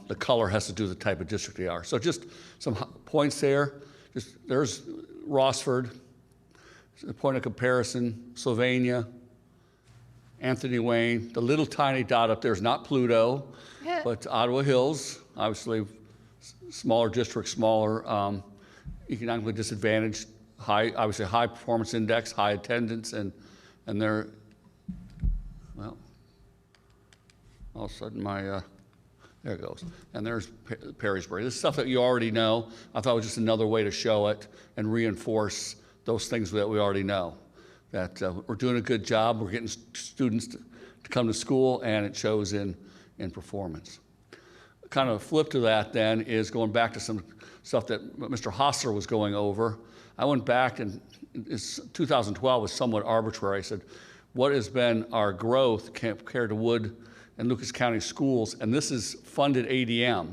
[SPEAKER 2] the color has to do with the type of district they are. So just some points there. There's Rossford, a point of comparison, Sylvania, Anthony Wayne. The little tiny dot up there is not Pluto, but Ottawa Hills, obviously smaller district, smaller, economically disadvantaged, obviously high performance index, high attendance, and they're, well, all of a sudden there it goes. And there's Perrysburg. This is stuff that you already know. I thought it was just another way to show it and reinforce those things that we already know. That we're doing a good job. We're getting students to come to school, and it shows in performance. Kind of a flip to that then is going back to some stuff that Mr. Hostler was going over. I went back, and 2012 was somewhat arbitrary. I said, what has been our growth compared to Wood and Lucas County schools? And this is funded ADM.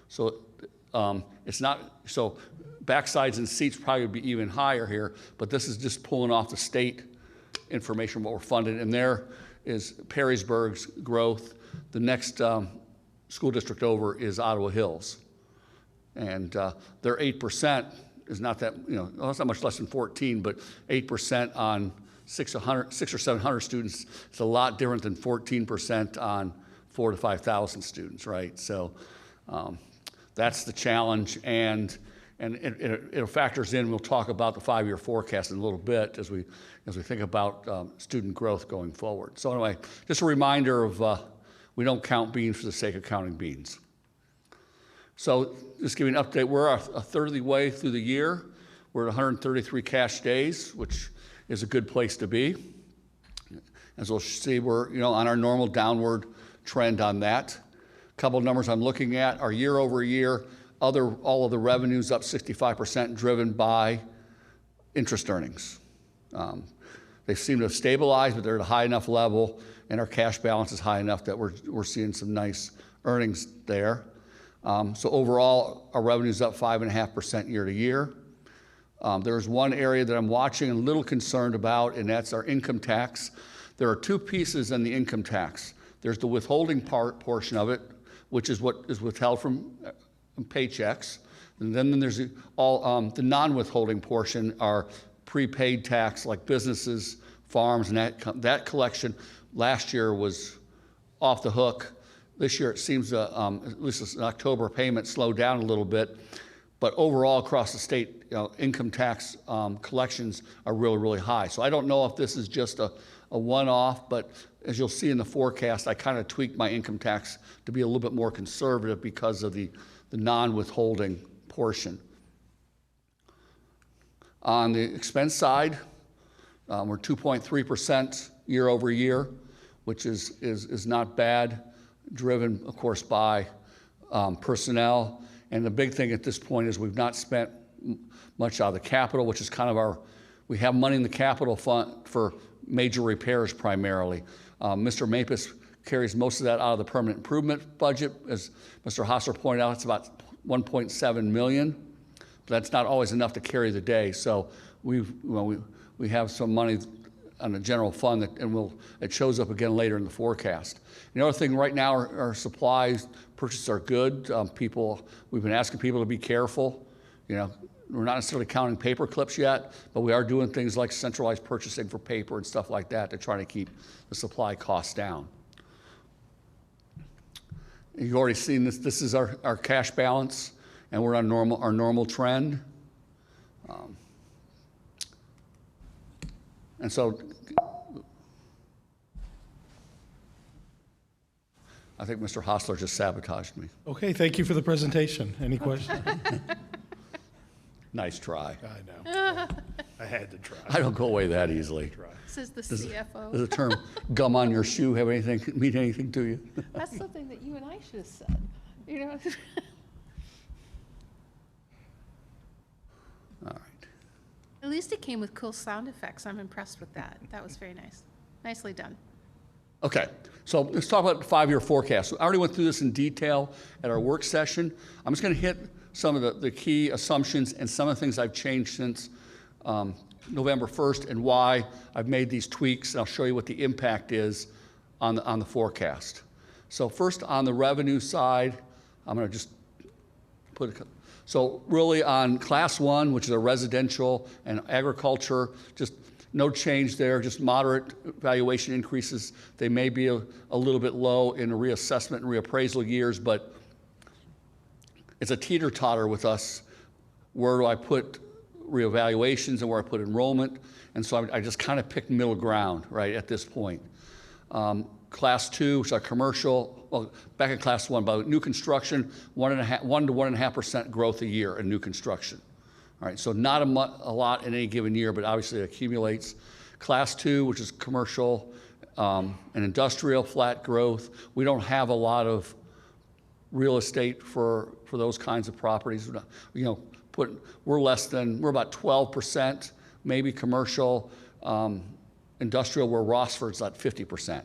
[SPEAKER 2] So it's not, so backsides and seats probably would be even higher here, but this is just pulling off the state information, what we're funded. And there is Perrysburg's growth. The next school district over is Ottawa Hills. And their 8% is not that, it's not much less than 14, but 8% on 600 or 700 students, it's a lot different than 14% on 4,000 to 5,000 students, right? So that's the challenge, and it factors in. We'll talk about the 5-year forecast in a little bit as we think about student growth going forward. So anyway, just a reminder of we don't count beans for the sake of counting beans. So just giving an update, we're a third of the way through the year. We're at 133 cash days, which is a good place to be. As we'll see, we're on our normal downward trend on that. A couple of numbers I'm looking at are year over year. All of the revenues up 65%, driven by interest earnings. They seem to have stabilized, but they're at a high enough level, and our cash balance is high enough that we're seeing some nice earnings there. So overall, our revenue's up 5.5% year to year. There's one area that I'm watching and a little concerned about, and that's our income tax. There are two pieces in the income tax. There's the withholding portion of it, which is what is withheld from paychecks. And then there's the non-withholding portion are prepaid tax, like businesses, farms, and that collection last year was off the hook. This year it seems at least in October, payment slowed down a little bit. But overall, across the state, income tax collections are really, really high. So I don't know if this is just a one-off, but as you'll see in the forecast, I kind of tweaked my income tax to be a little bit more conservative because of the non-withholding portion. On the expense side, we're 2.3% year over year, which is not bad, driven, of course, by personnel. And the big thing at this point is we've not spent much out of the capital, which is kind of we have money in the capital fund for major repairs primarily. Mr. Mapus carries most of that out of the permanent improvement budget. As Mr. Hostler pointed out, it's about 1.7 million. But that's not always enough to carry the day. So we have some money on the general fund and it shows up again later in the forecast. The other thing right now, our supplies purchases are good. We've been asking people to be careful. We're not necessarily counting paper clips yet, but we are doing things like centralized purchasing for paper and stuff like that to try to keep the supply costs down. You've already seen this. This is our cash balance, and we're on our normal trend. And so I think Mr. Hostler just sabotaged me.
[SPEAKER 1] Okay, thank you for the presentation. Any questions?
[SPEAKER 2] Nice try.
[SPEAKER 1] I know. I had to try.
[SPEAKER 2] I don't go away that easily.
[SPEAKER 8] Says the CFO.
[SPEAKER 2] Does the term gum on your shoe mean anything to you?
[SPEAKER 8] That's something that you and I should have said,
[SPEAKER 2] All right.
[SPEAKER 8] At least it came with cool sound effects. I'm impressed with that. That was very nice. Nicely done.
[SPEAKER 2] Okay, so let's talk about the 5-year forecast. I already went through this in detail at our work session. I'm just going to hit some of the key assumptions and some of the things I've changed since November 1st and why I've made these tweaks. I'll show you what the impact is on the forecast. So first on the revenue side, I'm going to just so really on class 1, which is a residential and agriculture, just no change there, just moderate valuation increases. They may be a little bit low in reassessment and reappraisal years, but it's a teeter-totter with us. Where do I put reevaluations and where I put enrollment? And so I just kind of picked middle ground, right, at this point. Class 2, which is our commercial, well, back in class 1, but new construction, 1 to 1.5% growth a year in new construction. All right, so not a lot in any given year, but obviously it accumulates. Class 2, which is commercial and industrial, flat growth. We don't have a lot of real estate for those kinds of properties. We're about 12%, maybe commercial, industrial, where Rossford's at 50%.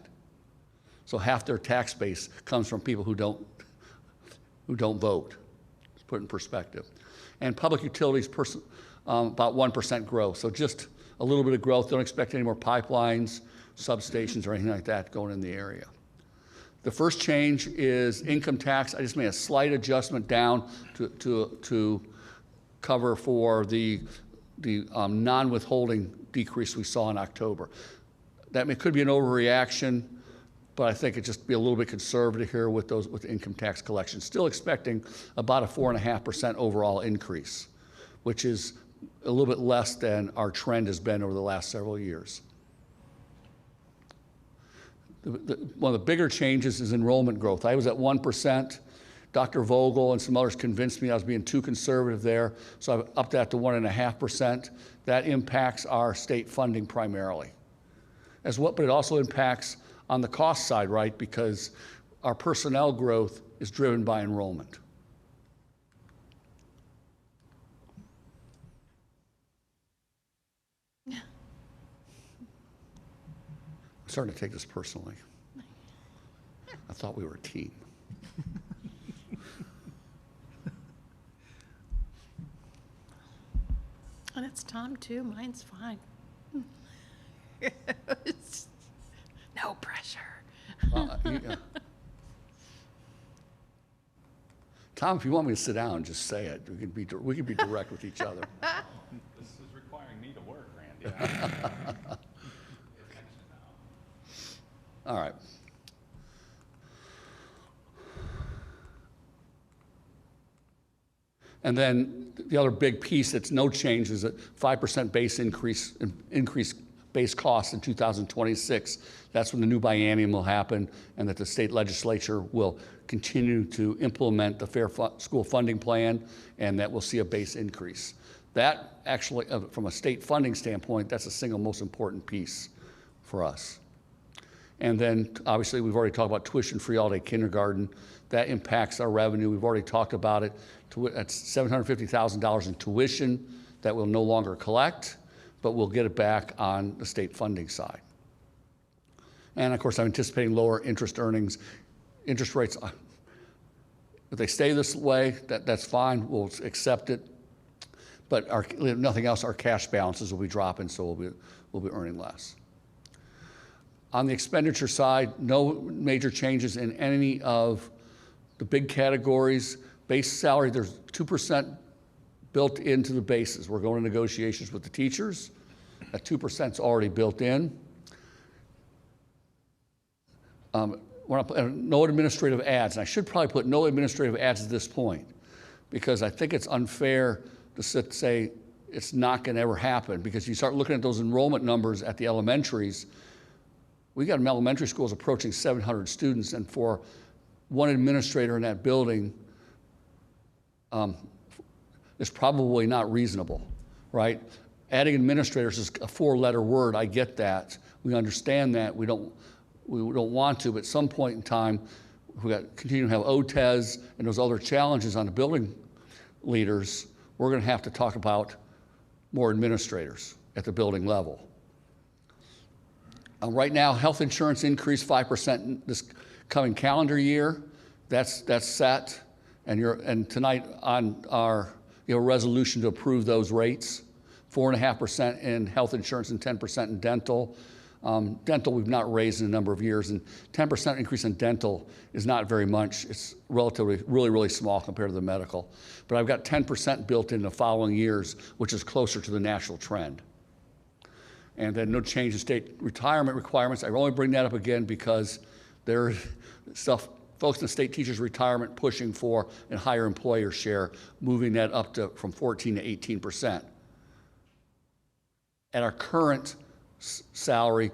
[SPEAKER 2] So half their tax base comes from people who don't vote. Let's put it in perspective. And public utilities, about 1% growth. So just a little bit of growth. Don't expect any more pipelines, substations, or anything like that going in the area. The first change is income tax. I just made a slight adjustment down to cover for the non-withholding decrease we saw in October. That could be an overreaction, but I think it'd just be a little bit conservative here with income tax collections. Still expecting about a 4.5% overall increase, which is a little bit less than our trend has been over the last several years. One of the bigger changes is enrollment growth. I was at 1%. Dr. Vogel and some others convinced me I was being too conservative there, so I've upped that to 1.5%. That impacts our state funding primarily. But it also impacts on the cost side, right? Because our personnel growth is driven by enrollment. I'm starting to take this personally. I thought we were a team.
[SPEAKER 8] And it's Tom, too. Mine's fine. No pressure.
[SPEAKER 2] Yeah. Tom, if you want me to sit down, just say it. We can be direct with each other.
[SPEAKER 5] This is requiring me to work, Randy.
[SPEAKER 2] All right. And then the other big piece that's no change is a 5% base increase base cost in 2026. That's when the new biennium will happen, and that the state legislature will continue to implement the Fair School Funding Plan, and that we'll see a base increase. That actually, from a state funding standpoint, that's the single most important piece for us. And then obviously we've already talked about tuition-free all-day kindergarten. That impacts our revenue. We've already talked about it. That's $750,000 in tuition that we'll no longer collect, but we'll get it back on the state funding side. And of course, I'm anticipating lower interest earnings. Interest rates, if they stay this way, that's fine. We'll accept it. But if nothing else, our cash balances will be dropping, so we'll be earning less. On the expenditure side, no major changes in any of the big categories. Base salary, there's 2% built into the bases. We're going to negotiations with the teachers. That 2% is already built in. No administrative ads, and I should probably put no administrative ads at this point, because I think it's unfair to say it's not going to ever happen, because you start looking at those enrollment numbers at the elementaries. We got elementary schools approaching 700 students, and for one administrator in that building, it's probably not reasonable, right? Adding administrators is a 4-letter word. I get that. We understand that. We don't want to, but at some point in time, we got to continue to have OTES and those other challenges on the building leaders. We're going to have to talk about more administrators at the building level. Right now, health insurance increased 5% this coming calendar year. That's set, and tonight on our resolution to approve those rates, 4.5% in health insurance and 10% in dental. Dental we've not raised in a number of years, and 10% increase in dental is not very much. It's relatively really small compared to the medical. But I've got 10% built in the following years, which is closer to the national trend. And then no change in state retirement requirements. I only bring that up again because there's folks in the state teachers retirement pushing for a higher employer share, moving that up from 14 to 18%. At our current salary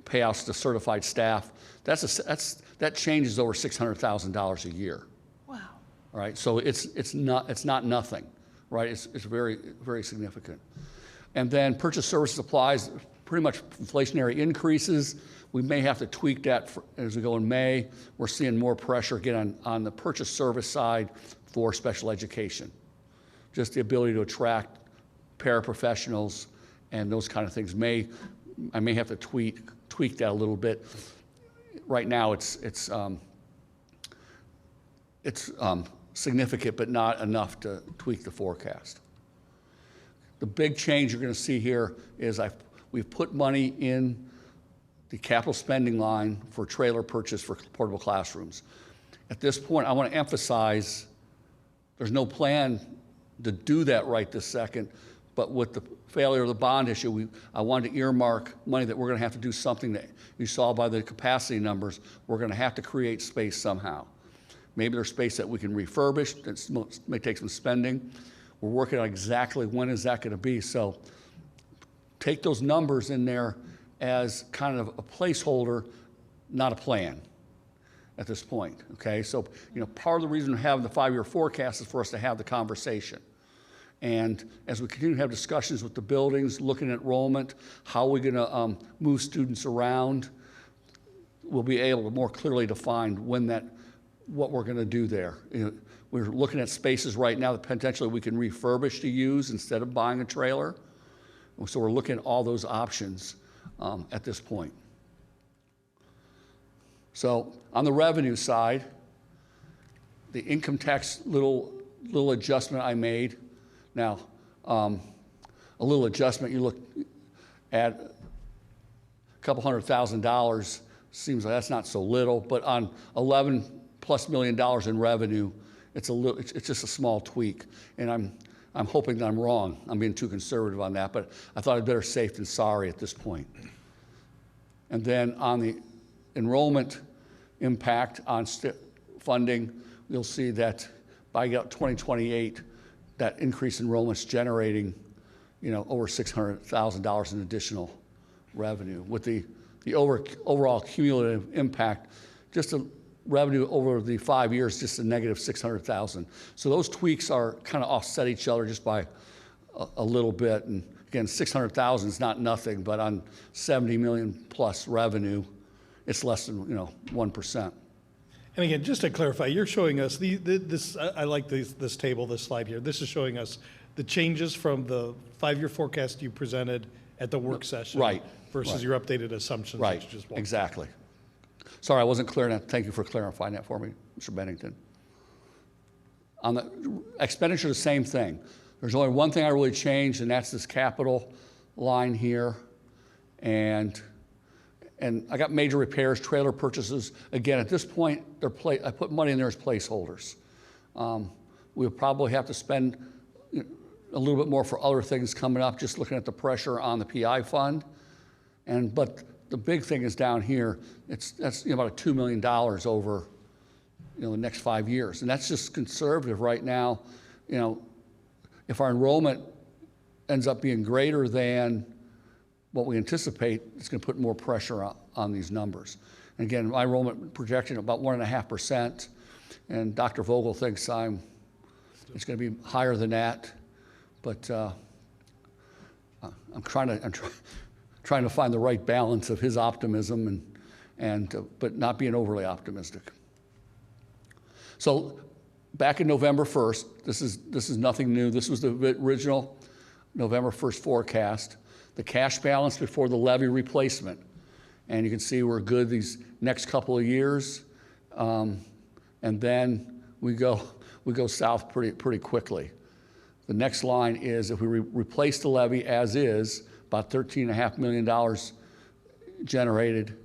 [SPEAKER 2] payouts to certified staff, that changes over $600,000 a year.
[SPEAKER 8] Wow.
[SPEAKER 2] All right, so it's not nothing, right? It's very, very significant. And then purchase service supplies, pretty much inflationary increases. We may have to tweak that as we go in May. We're seeing more pressure again on the purchase service side for special education. Just the ability to attract paraprofessionals and those kind of things. I may have to tweak that a little bit. Right now, it's significant, but not enough to tweak the forecast. The big change you're going to see here is we've put money in the capital spending line for trailer purchase for portable classrooms. At this point, I want to emphasize there's no plan to do that right this second, but with the failure of the bond issue, I wanted to earmark money that we're going to have to do something that you saw by the capacity numbers. We're going to have to create space somehow. Maybe there's space that we can refurbish. That may take some spending. We're working on exactly when is that going to be. So take those numbers in there as kind of a placeholder, not a plan at this point, okay? So, part of the reason we have the 5-year forecast is for us to have the conversation. And as we continue to have discussions with the buildings, looking at enrollment, how are we going to move students around, we'll be able to more clearly define what we're going to do there. We're looking at spaces right now that potentially we can refurbish to use instead of buying a trailer. So we're looking at all those options at this point. So on the revenue side, the income tax little adjustment I made. Now, a little adjustment, you look at a couple $100,000, seems like that's not so little, but on $11+ million in revenue, it's just a small tweak. And I'm hoping that I'm wrong. I'm being too conservative on that, but I thought I'd better safe than sorry at this point. And then on the enrollment impact on funding, you'll see that by 2028, that increased enrollment's generating, over $600,000 in additional revenue. With the overall cumulative impact, just the revenue over the 5 years, just a negative $600,000. So those tweaks are kind of offset each other just by a little bit, and again, 600,000 is not nothing, but on 70 million plus revenue, it's less than, 1%.
[SPEAKER 1] And again, just to clarify, you're showing us I like this table, this slide here. This is showing us the changes from the 5-year forecast you presented at the work session.
[SPEAKER 2] Right.
[SPEAKER 1] Versus
[SPEAKER 2] Right.
[SPEAKER 1] your updated assumptions.
[SPEAKER 2] Right,
[SPEAKER 1] that you just walked
[SPEAKER 2] exactly. Sorry, I wasn't clear enough. Thank you for clarifying that for me, Mr. Bennington. On the expenditure, the same thing. There's only one thing I really changed, and that's this capital line here. And I got major repairs, trailer purchases. Again, at this point, I put money in there as placeholders. We'll probably have to spend a little bit more for other things coming up, just looking at the pressure on the PI fund. But the big thing is down here. That's about $2 million over the next 5 years, and that's just conservative right now. If our enrollment ends up being greater than what we anticipate, it's going to put more pressure on these numbers. And again, my enrollment projection about 1.5%, and Dr. Vogel thinks it's going to be higher than that. But I'm trying to find the right balance of his optimism but not being overly optimistic. So back in November 1st, this is nothing new. This was the original November 1st forecast. The cash balance before the levy replacement. And you can see we're good these next couple of years. And then we go south pretty quickly. The next line is if we replace the levy as is, about $13.5 million generated.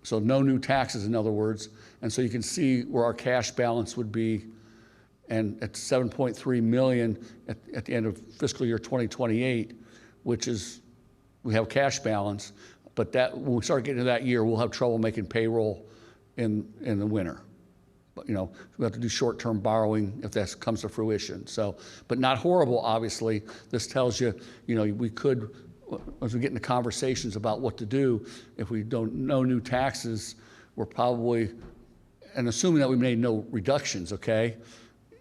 [SPEAKER 2] So no new taxes, in other words. And so you can see where our cash balance would be, and at $7.3 million at the end of fiscal year 2028, which is, we have cash balance, but that when we start getting to that year, we'll have trouble making payroll in the winter. But we have to do short-term borrowing if that comes to fruition. So, but not horrible, obviously. This tells you, we could, as we get into conversations about what to do, if we don't know new taxes, we're probably, and assuming that we made no reductions, okay?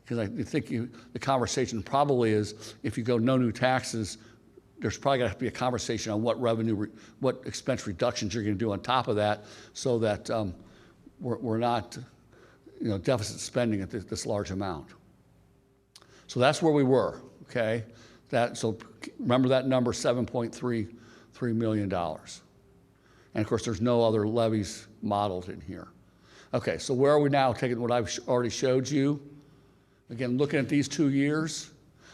[SPEAKER 2] Because I think the conversation probably is, if you go no new taxes, there's probably going to have to be a conversation on what expense reductions you're going to do on top of that, so that we're not, deficit spending at this large amount. So that's where we were, okay? So remember that number, $7.33 million. And of course, there's no other levies modeled in here. Okay, so where are we now, taking what I've already showed you? Again, looking at these 2 years,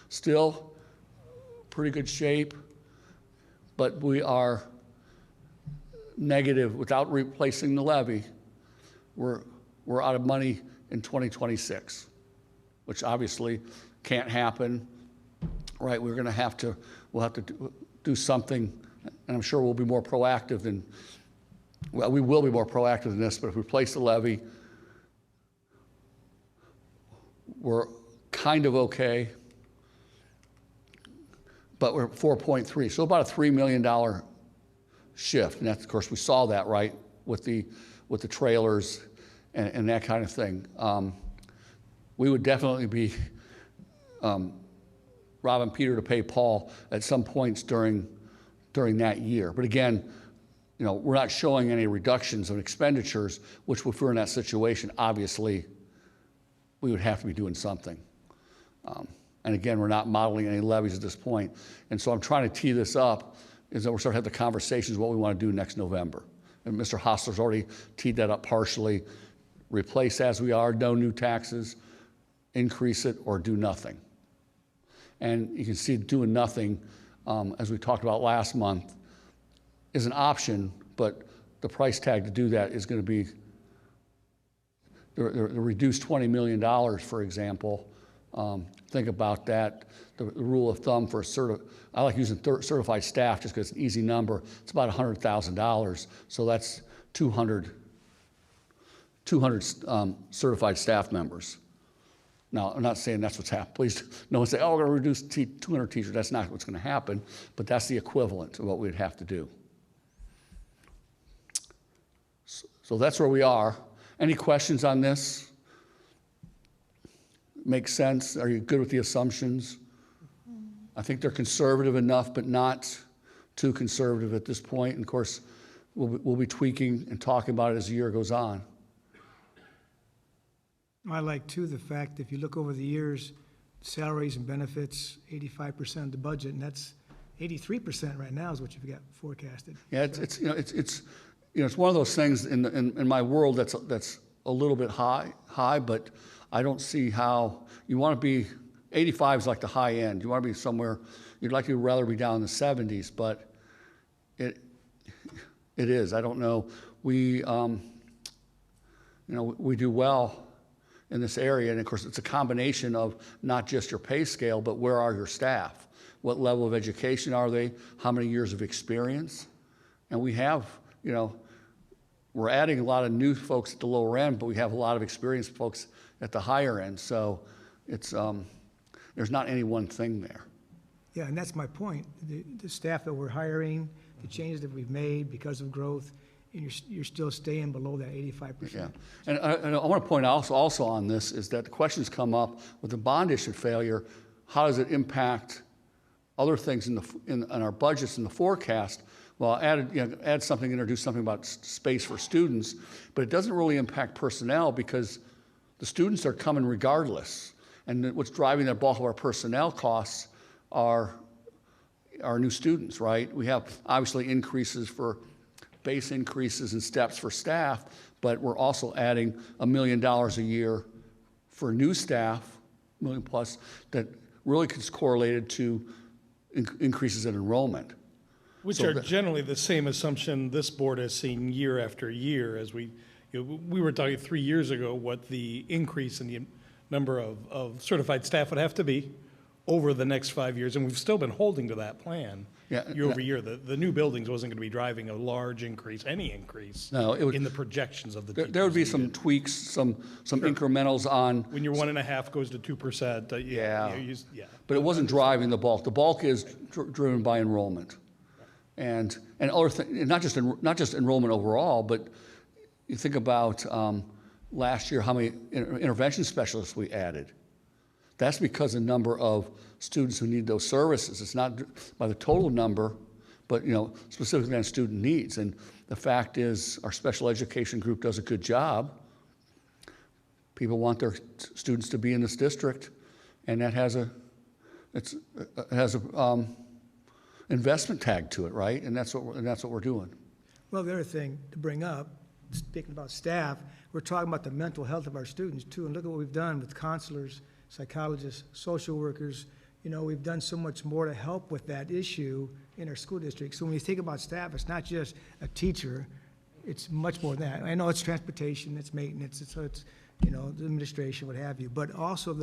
[SPEAKER 2] still pretty good shape, but we are negative without replacing the levy. We're out of money in 2026, which obviously can't happen, right? We'll have to do something, and I'm sure we'll be more proactive than, well, we will be more proactive than this, but if we replace the levy, we're kind of okay, but we're 4.3, so about a $3 million shift. And that's, of course, we saw that, right, with the trailers and that kind of thing. We would definitely be robbing Peter to pay Paul at some points during that year. But again, we're not showing any reductions of expenditures, which if we're in that situation, obviously, we would have to be doing something. And again, we're not modeling any levies at this point. And so I'm trying to tee this up, is that we're starting to have the conversations what we want to do next November. And Mr. Hostler's already teed that up partially. Replace as we are, no new taxes, increase it, or do nothing. And you can see doing nothing, as we talked about last month, is an option, but the price tag to do that is going to be the reduced $20 million, for example. Think about that. The rule of thumb for I like using certified staff just because it's an easy number. It's about $100,000. So that's 200 certified staff members. Now, I'm not saying that's what's happening. Please, no one say, oh, we're going to reduce 200 teachers. That's not what's going to happen, but that's the equivalent of what we'd have to do. So that's where we are. Any questions on this? Make sense? Are you good with the assumptions? I think they're conservative enough, but not too conservative at this point. And of course, we'll be tweaking and talking about it as the year goes on.
[SPEAKER 9] I like too the fact, if you look over the years, salaries and benefits, 85% of the budget, and that's 83% right now is what you've got forecasted.
[SPEAKER 2] Yeah, it's one of those things in my world that's a little bit high, but I don't see how you want to be. 85 is like the high end. You want to be somewhere. You'd like to rather be down in the 70s, but it is. I don't know. We we do well in this area, and of course it's a combination of not just your pay scale, but where are your staff? What level of education are they? How many years of experience? And we have, we're adding a lot of new folks at the lower end, but we have a lot of experienced folks at the higher end. So it's there's not any one thing there.
[SPEAKER 9] Yeah, and that's my point. The staff that we're hiring, the changes that we've made because of growth, and you're still staying below that 85%.
[SPEAKER 2] Yeah, and I want to point out also on this is that the questions come up with the bond issue failure. How does it impact other things in our budgets and the forecast? Well, add something, introduce something about space for students, but it doesn't really impact personnel because the students are coming regardless. And what's driving the bulk of our personnel costs are our new students, right? We have obviously base increases and steps for staff, but we're also adding $1 million a year for new staff, $1 million plus, that really is correlated to increases in enrollment.
[SPEAKER 1] Which are generally the same assumption this board has seen year after year. As we were talking 3 years ago what the increase in the number of certified staff would have to be over the next 5 years, and we've still been holding to that plan year over year. The new buildings wasn't going to be driving a large increase, any increase in the projections of the teachers.
[SPEAKER 2] There would be some tweaks, some incrementals on.
[SPEAKER 1] When your 1.5 goes to 2%,
[SPEAKER 2] But it wasn't driving the bulk. The bulk is driven by enrollment. And other things, not just enrollment overall, but you think about last year how many intervention specialists we added. That's because the number of students who need those services. It's not by the total number, but specifically on student needs. And the fact is, our special education group does a good job. People want their students to be in this district, and that has a investment tag to it, right? And that's what we're doing.
[SPEAKER 9] Well, the other thing to bring up, speaking about staff, we're talking about the mental health of our students too. And look at what we've done with counselors, psychologists, social workers. We've done so much more to help with that issue in our school district. So when you think about staff, it's not just a teacher, it's much more than that. I know it's transportation, it's maintenance, it's the administration, what have you, but also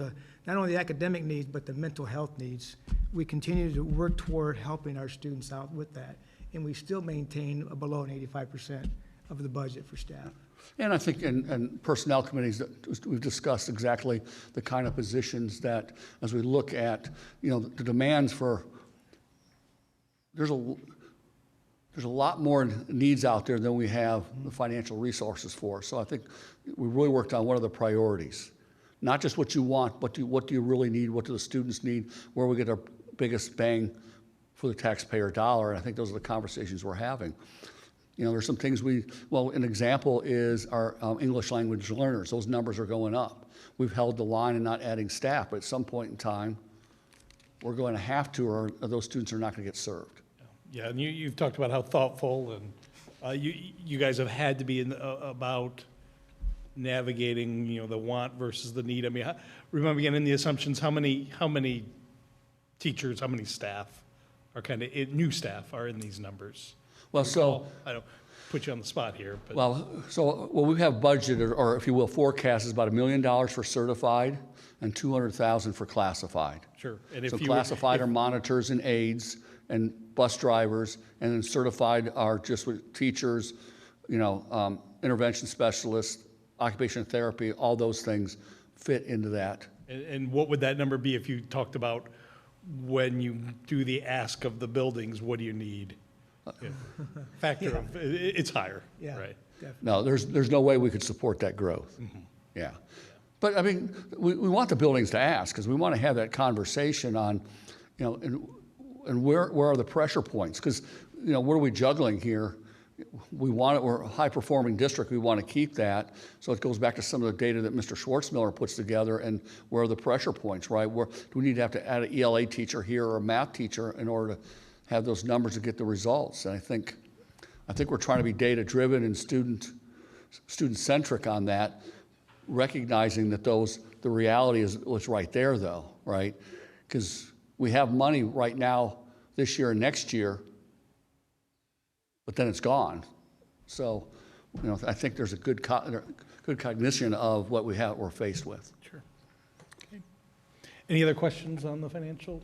[SPEAKER 9] not only the academic needs, but the mental health needs. We continue to work toward helping our students out with that, and we still maintain below an 85% of the budget for staff.
[SPEAKER 2] And I think in personnel committees, we've discussed exactly the kind of positions that, as we look at, the demands for, there's a lot more needs out there than we have the financial resources for. So I think we really worked on what are the priorities. Not just what you want, but what do you really need, what do the students need, where we get our biggest bang for the taxpayer dollar. And I think those are the conversations we're having. There's some things an example is our English language learners. Those numbers are going up. We've held the line and not adding staff, but at some point in time, we're going to have to, or those students are not going to get served.
[SPEAKER 1] Yeah, and you've talked about how thoughtful and you guys have had to be about navigating, the want versus the need. I mean, remember again in the assumptions, how many teachers, how many staff are new staff are in these numbers?
[SPEAKER 2] Well, so
[SPEAKER 1] I don't put you on the spot here, but
[SPEAKER 2] we have budgeted, or if you will, forecast is about $1 million for certified and $200,000 for classified.
[SPEAKER 1] Sure. And
[SPEAKER 2] so classified are monitors and aides and bus drivers, and then certified are just with teachers, intervention specialists, occupational therapy, all those things fit into that.
[SPEAKER 1] And what would that number be if you talked about when you do the ask of the buildings, what do you need? Factor of, it's higher,
[SPEAKER 9] Yeah,
[SPEAKER 1] right?
[SPEAKER 9] definitely.
[SPEAKER 2] No, there's no way we could support that growth. Mm-hmm. Yeah. But I mean, we want the buildings to ask, because we want to have that conversation on, you know, and where are the pressure points? Because, you know, what are we juggling here? We're a high-performing district. We want to keep that. So it goes back to some of the data that Mr. Schwartzmiller puts together, and where are the pressure points, right? Where do we need to have to add an ELA teacher here or a math teacher in order to have those numbers to get the results? And I think we're trying to be data-driven and student-centric on that, recognizing that the reality is what's right there, though, right? Because we have money right now, this year and next year, but then it's gone. So, you know, I think there's a good cognition of what we're faced with.
[SPEAKER 1] Sure. Okay. Any other questions on the financial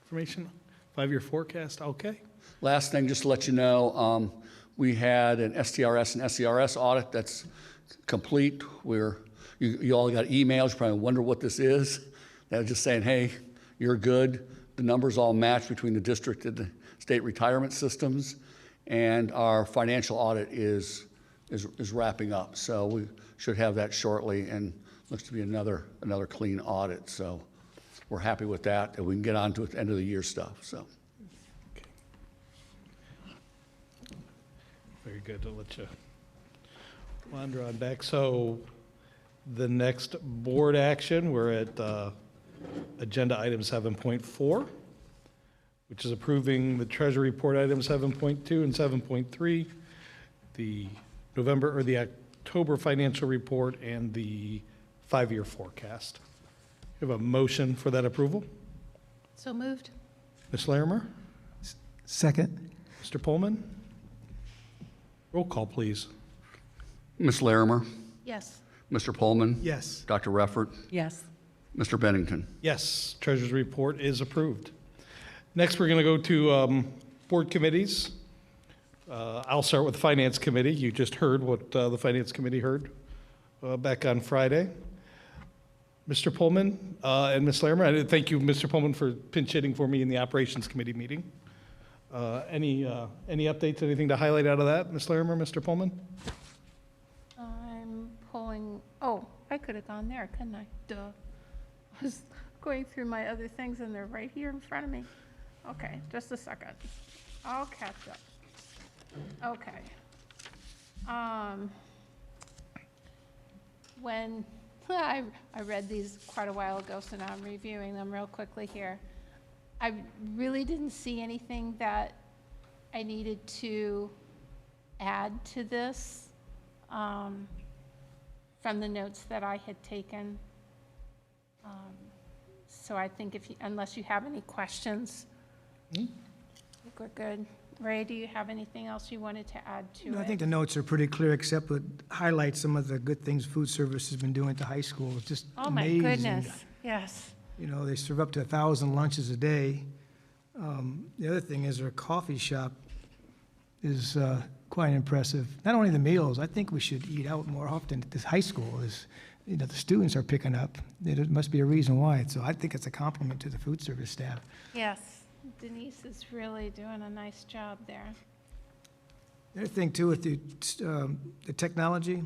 [SPEAKER 1] information? 5-year forecast, okay.
[SPEAKER 2] Last thing, just to let you know, we had an STRS and SCRS audit that's complete. You all got emails, you probably wonder what this is. They're just saying, hey, you're good. The numbers all match between the district and the state retirement systems. And our financial audit is wrapping up. So we should have that shortly, and looks to be another clean audit. So we're happy with that, and we can get on to the end of the year stuff. So.
[SPEAKER 1] Okay. Very good. I'll let you wander on back. So the next board action, we're at agenda item 7.4. which is approving the Treasury Report items 7.2 and 7.3, the October financial report, and the 5-year forecast. You have a motion for that approval?
[SPEAKER 8] So moved.
[SPEAKER 1] Ms. Larimer?
[SPEAKER 9] Second.
[SPEAKER 1] Mr. Pullman? Roll call, please.
[SPEAKER 2] Ms. Larimer,
[SPEAKER 8] Yes.
[SPEAKER 2] Mr. Pullman,
[SPEAKER 9] Yes.
[SPEAKER 2] Dr. Reffert,
[SPEAKER 4] Yes.
[SPEAKER 2] Mr. Bennington.
[SPEAKER 1] Yes, Treasurer's report is approved. Next, we're going to go to board committees. I'll start with the Finance Committee. You just heard what the Finance Committee heard back on Friday. Mr. Pullman and Ms. Larimer, thank you, Mr. Pullman, for pinch hitting for me in the Operations Committee meeting. Any updates, anything to highlight out of that, Ms. Larimer, Mr. Pullman?
[SPEAKER 8] I'm pulling, oh, I could have gone there, couldn't I? Duh. I was going through my other things, and they're right here in front of me. Okay, just a second. I'll catch up. Okay. When I read these quite a while ago, so now I'm reviewing them real quickly here. I really didn't see anything that I needed to add to this from the notes that I had taken. So I think unless you have any questions, I think we're good. Ray, do you have anything else you wanted to add to it?
[SPEAKER 9] I think the notes are pretty clear, except to highlight some of the good things food service has been doing at the high school. It's just
[SPEAKER 8] Oh, my
[SPEAKER 9] amazing.
[SPEAKER 8] goodness, yes.
[SPEAKER 9] You know, they serve up to 1,000 lunches a day. The other thing is their coffee shop is quite impressive. Not only the meals, I think we should eat out more often at this high school. The students are picking up. There must be a reason why. So I think it's a compliment to the food service staff.
[SPEAKER 8] Yes, Denise is really doing a nice job there.
[SPEAKER 9] The other thing too with the technology,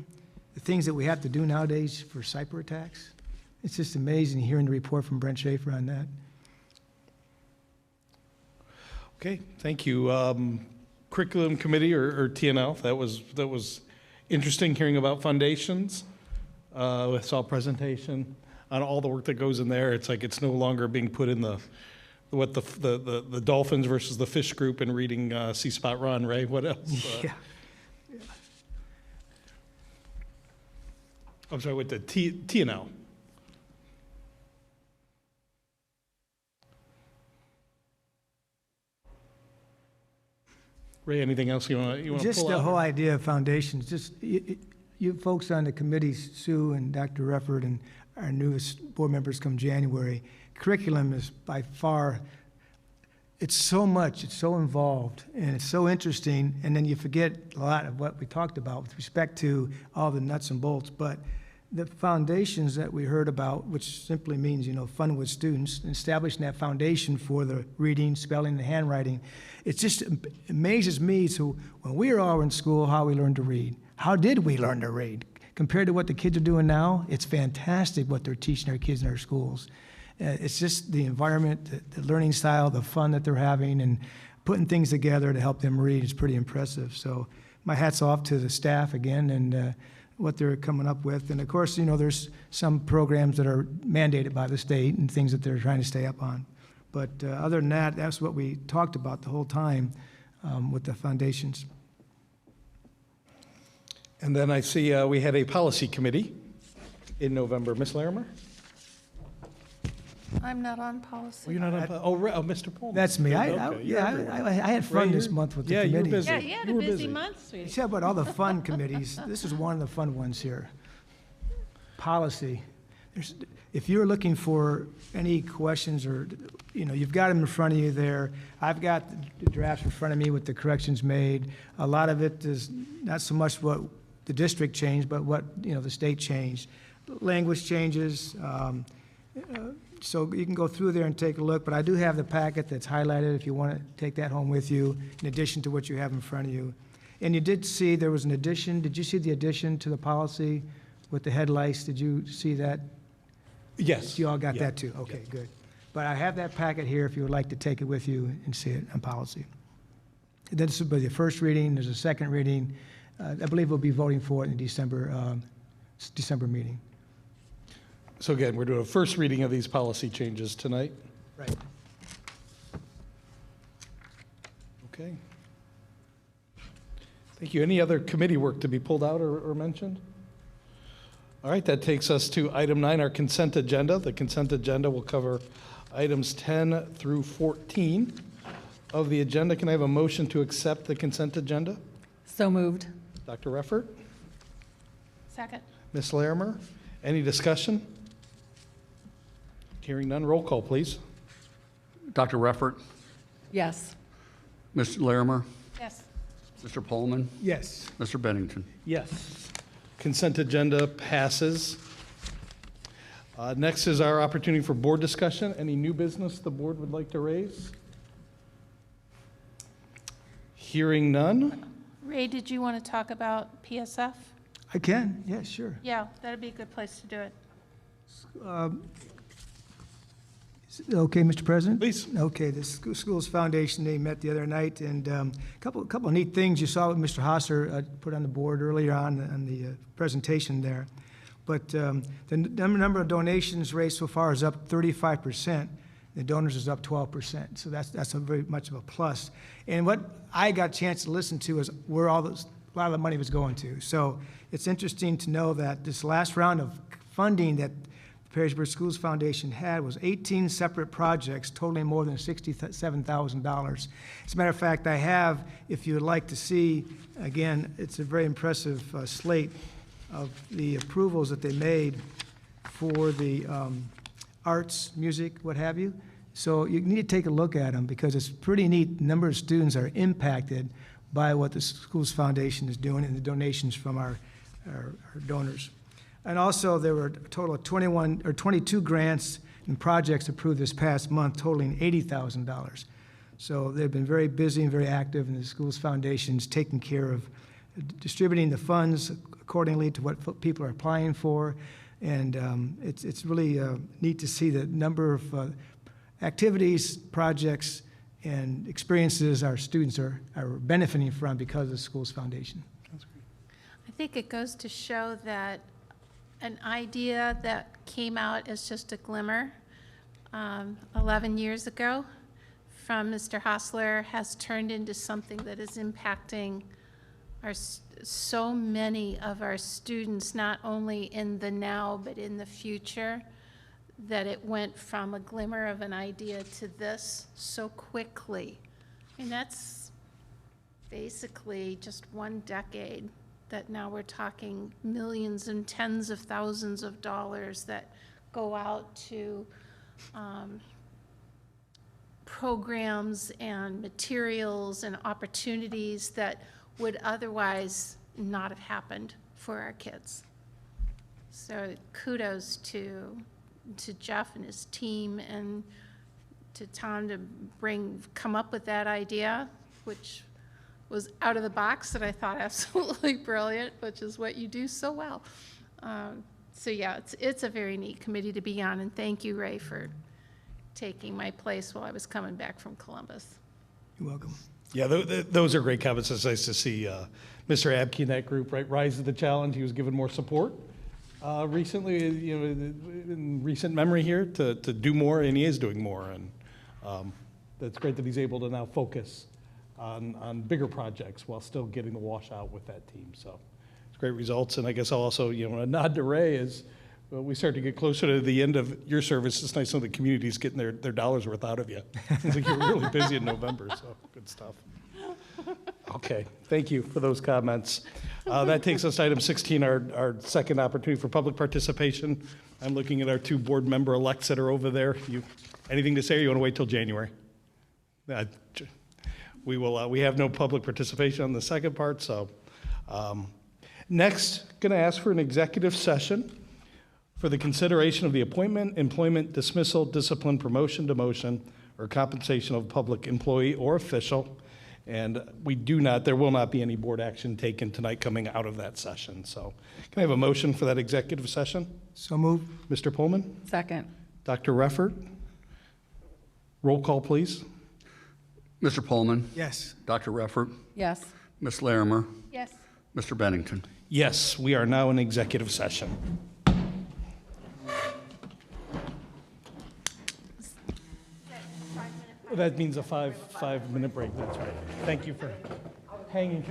[SPEAKER 9] the things that we have to do nowadays for cyber attacks, it's just amazing hearing the report from Brent Schaefer on that.
[SPEAKER 1] Okay, thank you. Curriculum Committee or TNL, that was interesting hearing about foundations. I saw a presentation on all the work that goes in there. It's like it's no longer being put in the dolphins versus the fish group and reading See Spot Run, right? What else?
[SPEAKER 9] Yeah.
[SPEAKER 1] I'm sorry, with the TNL. Ray, anything else you want to
[SPEAKER 9] Just
[SPEAKER 1] pull
[SPEAKER 9] the
[SPEAKER 1] out?
[SPEAKER 9] whole idea of foundations, just you folks on the committees, Sue and Dr. Reffert and our newest board members come January, curriculum is by far, it's so much, it's so involved, and it's so interesting, and then you forget a lot of what we talked about with respect to all the nuts and bolts, but the foundations that we heard about, which simply means, fun with students, and establishing that foundation for the reading, spelling, and handwriting, it just amazes me. So when we were all in school, how we learned to read. How did we learn to read? Compared to what the kids are doing now, it's fantastic what they're teaching our kids in our schools. It's just the environment, the learning style, the fun that they're having, and putting things together to help them read is pretty impressive. So my hat's off to the staff again and what they're coming up with. And of course, there's some programs that are mandated by the state and things that they're trying to stay up on. But other than that, that's what we talked about the whole time with the foundations.
[SPEAKER 1] And then I see we had a policy committee in November. Ms. Larimer?
[SPEAKER 8] I'm not on policy.
[SPEAKER 1] Well, you're not on, Mr. Pullman.
[SPEAKER 9] That's me. I
[SPEAKER 1] Okay,
[SPEAKER 9] I had fun
[SPEAKER 1] Ray,
[SPEAKER 9] this
[SPEAKER 1] you're-
[SPEAKER 9] month with the
[SPEAKER 1] yeah, you were
[SPEAKER 9] committees.
[SPEAKER 1] busy.
[SPEAKER 3] Yeah, you had a
[SPEAKER 1] You were
[SPEAKER 3] busy
[SPEAKER 1] busy.
[SPEAKER 3] month, sweetie.
[SPEAKER 9] Except about all the fun committees, this is one of the fun ones here. Policy. If you're looking for any questions or, you've got them in front of you there. I've got the drafts in front of me with the corrections made. A lot of it is not so much what the district changed, but what, the state changed. Language changes, so you can go through there and take a look, but I do have the packet that's highlighted if you want to take that home with you, in addition to what you have in front of you. And you did see there was an addition. Did you see the addition to the policy with the headlights? Did you see that?
[SPEAKER 1] Yes.
[SPEAKER 9] You all got
[SPEAKER 1] Yeah.
[SPEAKER 9] that too? Okay, good. But I have that packet here if you would like to take it with you and see it on policy. Then this will be the first reading. There's a second reading. I believe we'll be voting for it in December meeting.
[SPEAKER 1] So again, we're doing a first reading of these policy changes tonight.
[SPEAKER 9] Right.
[SPEAKER 1] Okay. Thank you. Any other committee work to be pulled out or mentioned? All right, that takes us to item 9, our consent agenda. The consent agenda will cover items 10 through 14 of the agenda. Can I have a motion to accept the consent agenda?
[SPEAKER 4] So moved.
[SPEAKER 1] Dr. Reffert?
[SPEAKER 8] Second.
[SPEAKER 1] Ms. Larimer? Any discussion? Hearing none, roll call, please.
[SPEAKER 2] Dr. Reffert,
[SPEAKER 4] Yes.
[SPEAKER 2] Mr. Larimer,
[SPEAKER 8] Yes.
[SPEAKER 2] Mr. Pullman,
[SPEAKER 9] Yes.
[SPEAKER 2] Mr. Bennington.
[SPEAKER 1] Yes. Consent agenda passes. Next is our opportunity for board discussion. Any new business the board would like to raise? Hearing none.
[SPEAKER 8] Ray, did you want to talk about PSF?
[SPEAKER 9] I can, yeah, sure.
[SPEAKER 8] Yeah, that'd be a good place to do it.
[SPEAKER 9] Is it okay, Mr. President?
[SPEAKER 1] Please.
[SPEAKER 9] Okay, the Schools Foundation, they met the other night, and a couple of neat things you saw what Mr. Hosser put on the board earlier on the presentation there. But the number of donations raised so far is up 35%. The donors is up 12%. So that's a very much of a plus. And what I got a chance to listen to is where a lot of the money was going to. So it's interesting to know that this last round of funding that Perrysburg Schools Foundation had was 18 separate projects totaling more than $67,000. As a matter of fact, I have, if you would like to see, again, it's a very impressive slate of the approvals that they made for the arts, music, what have you. So you need to take a look at them because it's pretty neat. The number of students are impacted by what the Schools Foundation is doing and the donations from our donors. And also, there were a total of 22 grants and projects approved this past month, totaling $80,000. So they've been very busy and very active, and the Schools Foundation's taking care of distributing the funds accordingly to what people are applying for. And it's really neat to see the number of activities, projects, and experiences our students are benefiting from because of the Schools Foundation.
[SPEAKER 8] I think it goes to show that an idea that came out as just a glimmer 11 years ago from Mr. Hostler has turned into something that is impacting so many of our students, not only in the now, but in the future, that it went from a glimmer of an idea to this so quickly. And that's basically just one decade that now we're talking millions and tens of thousands of dollars that go out to programs and materials and opportunities that would otherwise not have happened for our kids. So kudos to Jeff and his team and to Tom to come up with that idea, which was out of the box that I thought absolutely brilliant, which is what you do so well. So yeah, it's a very neat committee to be on, and thank you, Ray, for taking my place while I was coming back from Columbus.
[SPEAKER 9] You're welcome.
[SPEAKER 1] Yeah, those are great comments. It's nice to see Mr. Abke in that group, right, rise to the challenge. He was given more support recently, you know, in recent memory here to do more, and he is doing more. And it's great that he's able to now focus on bigger projects while still getting the washout with that team. So it's great results. And I guess I'll also, you know, a nod to Ray is well, we start to get closer to the end of your service. It's nice to know the community's getting their dollars worth out of you. Seems like you're really busy in November, so good stuff. Okay, thank you for those comments. That takes us to item 16, our second opportunity for public participation. I'm looking at our two board member elects that are over there. You, anything to say, or you want to wait till January? We will. We have no public participation on the second part, so. Next, going to ask for an executive session for the consideration of the appointment, employment, dismissal, discipline, promotion, demotion, or compensation of a public employee or official. And there will not be any board action taken tonight coming out of that session. So can I have a motion for that executive session?
[SPEAKER 9] So moved.
[SPEAKER 1] Mr. Pullman?
[SPEAKER 4] Second.
[SPEAKER 1] Dr. Reffert? Roll call, please.
[SPEAKER 2] Mr. Pullman,
[SPEAKER 9] Yes.
[SPEAKER 2] Dr. Reffert,
[SPEAKER 4] Yes.
[SPEAKER 2] Ms. Larimer,
[SPEAKER 8] Yes.
[SPEAKER 2] Mr. Bennington.
[SPEAKER 1] Yes, we are now in executive session. That means a five-minute break, that's right. Thank you for hanging to